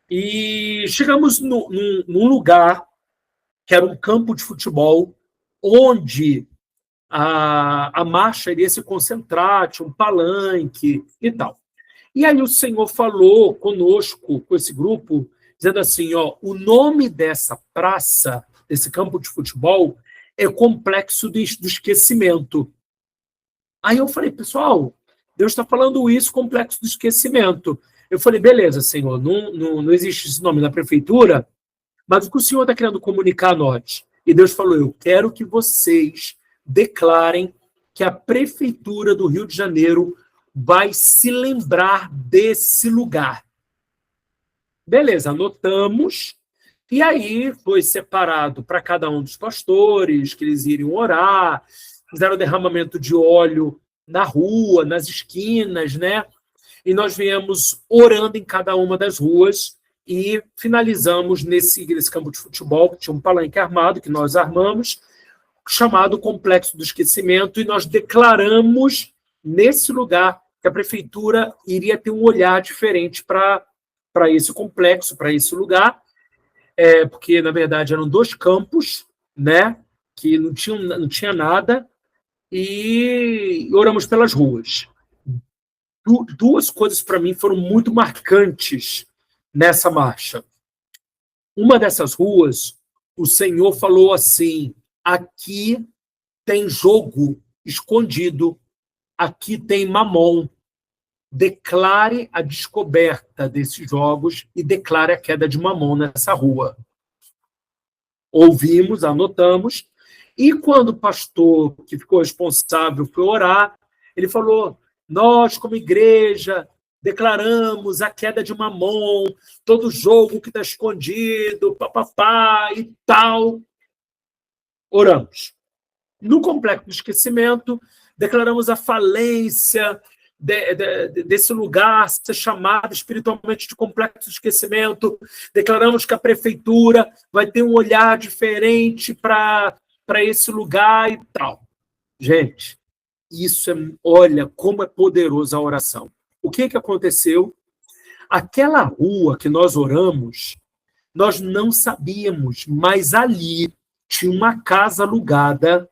e chegamos num lugar que era um campo de futebol, onde a marcha iria se concentrar, tinha um palanque e tal. E aí o Senhor falou conosco, com esse grupo, dizendo assim, ó, o nome dessa praça, desse campo de futebol, é Complexo do Esquecimento. Aí eu falei, pessoal, Deus está falando isso, Complexo do Esquecimento. Eu falei, beleza, Senhor, não existe esse nome na prefeitura, mas o que o Senhor está querendo comunicar a nós? E Deus falou, eu quero que vocês declarem que a prefeitura do Rio de Janeiro vai se lembrar desse lugar. Beleza, anotamos, e aí foi separado para cada um dos pastores, que eles iriam orar, fizeram derramamento de óleo na rua, nas esquinas, né? E nós viemos orando em cada uma das ruas e finalizamos nesse campo de futebol, que tinha um palanque armado, que nós armamos, chamado Complexo do Esquecimento, e nós declaramos nesse lugar que a prefeitura iria ter um olhar diferente para esse complexo, para esse lugar, porque, na verdade, eram 2 campos, né, que não tinha nada, e oramos pelas ruas. 2 coisas, para mim, foram muito marcantes nessa marcha. Uma dessas ruas, o Senhor falou assim, aqui tem jogo escondido, aqui tem mamon. Declare a descoberta desses jogos e declare a queda de mamon nessa rua. Ouvimos, anotamos, e quando o pastor que ficou responsável foi orar, ele falou, nós, como igreja, declaramos a queda de mamon, todo jogo que está escondido, papapá e tal. Oramos. No Complexo do Esquecimento, declaramos a falência desse lugar ser chamado espiritualmente de Complexo do Esquecimento. Declaramos que a prefeitura vai ter um olhar diferente para esse lugar e tal. Gente, isso olha como é poderosa a oração. O que aconteceu? Aquela rua que nós oramos, nós não sabíamos, mas ali tinha uma casa alugada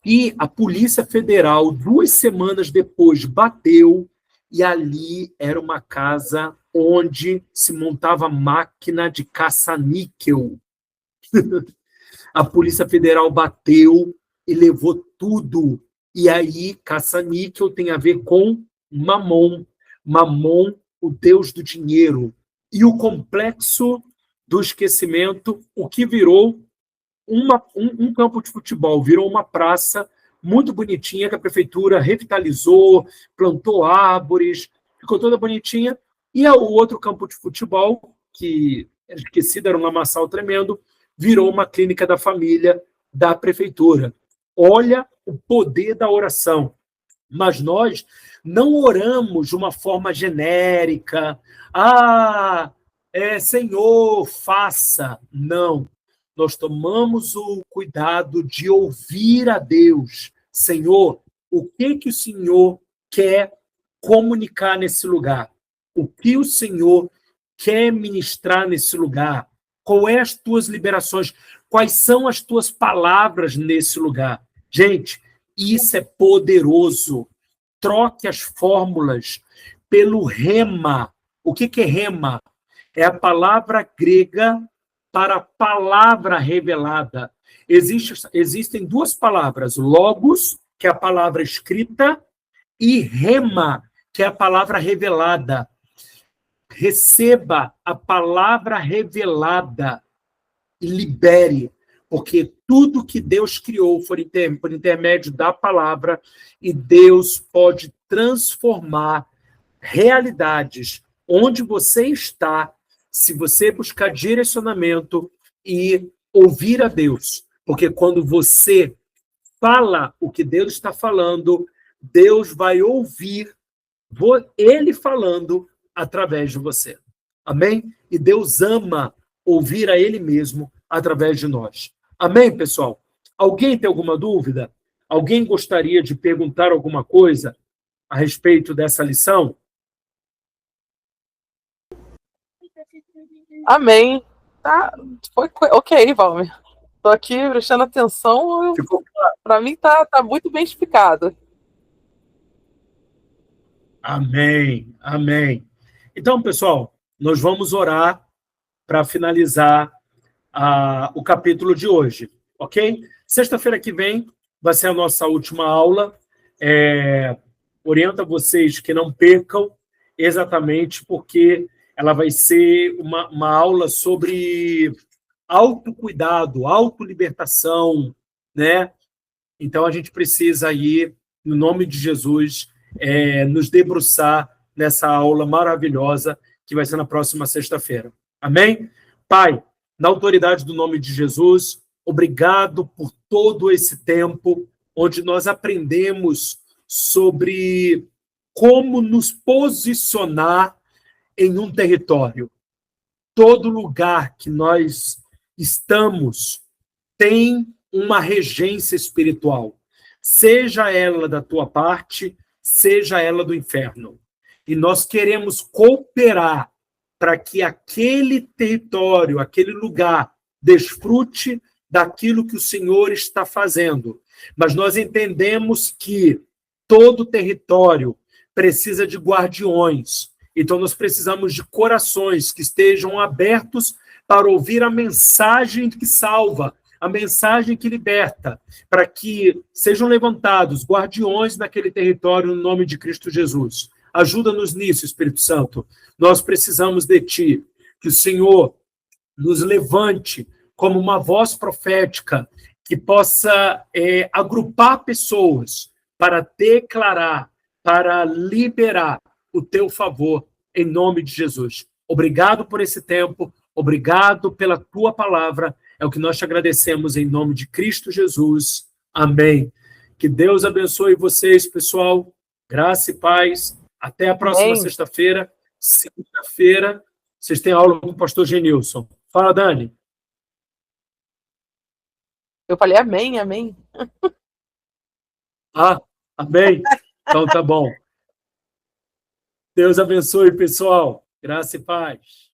e a Polícia Federal, 2 semanas depois, bateu, e ali era uma casa onde se montava máquina de caça-níquel. A Polícia Federal bateu e levou tudo. E aí, caça-níquel tem a ver com Mamon. Mamon, o deus do dinheiro. E o Complexo do Esquecimento, o que virou um campo de futebol, virou uma praça muito bonitinha que a prefeitura revitalizou, plantou árvores, ficou toda bonitinha. E o outro campo de futebol, que era esquecido, era um lamaçal tremendo, virou uma clínica da família da prefeitura. Olha o poder da oração. Mas nós não oramos de uma forma genérica. Senhor, faça. Não. Nós tomamos o cuidado de ouvir a Deus. Senhor, o que o Senhor quer comunicar nesse lugar? O que o Senhor quer ministrar nesse lugar? Quais as tuas liberações? Quais são as tuas palavras nesse lugar? Gente, isso é poderoso. Troque as fórmulas pelo rema. O que é rema? É a palavra grega para a palavra revelada. Existem 2 palavras, logos, que é a palavra escrita, e rema, que é a palavra revelada. Receba a palavra revelada e libere, porque tudo que Deus criou foi por intermédio da palavra, e Deus pode transformar realidades onde você está, se você buscar direcionamento e ouvir a Deus. Porque quando você fala o que Deus está falando, Deus vai ouvir Ele falando através de você. Amém? E Deus ama ouvir a Ele mesmo através de nós. Amém, pessoal? Alguém tem alguma dúvida? Alguém gostaria de perguntar alguma coisa a respeito dessa lição? Amém. Tá, foi ok, Valmer. Tô aqui prestando atenção. Ficou claro? Para mim tá muito bem explicado. Amém, amém. Então, pessoal, nós vamos orar para finalizar o capítulo de hoje, ok? Sexta-feira que vem vai ser a nossa última aula. Oriento a vocês que não percam, exatamente porque ela vai ser uma aula sobre autocuidado, autolibertação, né? Então, a gente precisa aí, no nome de Jesus, nos debruçar nessa aula maravilhosa que vai ser na próxima sexta-feira. Amém? Pai, na autoridade do nome de Jesus, obrigado por todo esse tempo onde nós aprendemos sobre como nos posicionar em um território. Todo lugar que nós estamos tem uma regência espiritual, seja ela da tua parte, seja ela do inferno. E nós queremos cooperar para que aquele território, aquele lugar, desfrute daquilo que o Senhor está fazendo. Mas nós entendemos que todo território precisa de guardiões. Então, nós precisamos de corações que estejam abertos para ouvir a mensagem que salva, a mensagem que liberta, para que sejam levantados guardiões daquele território no nome de Cristo Jesus. Ajuda-nos nisso, Espírito Santo. Nós precisamos de Ti, que o Senhor nos levante como uma voz profética que possa agrupar pessoas para declarar, para liberar o Teu favor em nome de Jesus. Obrigado por esse tempo, obrigado pela Tua palavra. É o que nós te agradecemos em nome de Cristo Jesus. Amém. Que Deus abençoe vocês, pessoal. Graça e paz. Até a próxima sexta-feira. Segunda-feira, vocês têm aula com o pastor Genilson. Fala, Dani. Eu falei amém, amém. Amém? Então tá bom. Deus abençoe, pessoal. Graça e paz.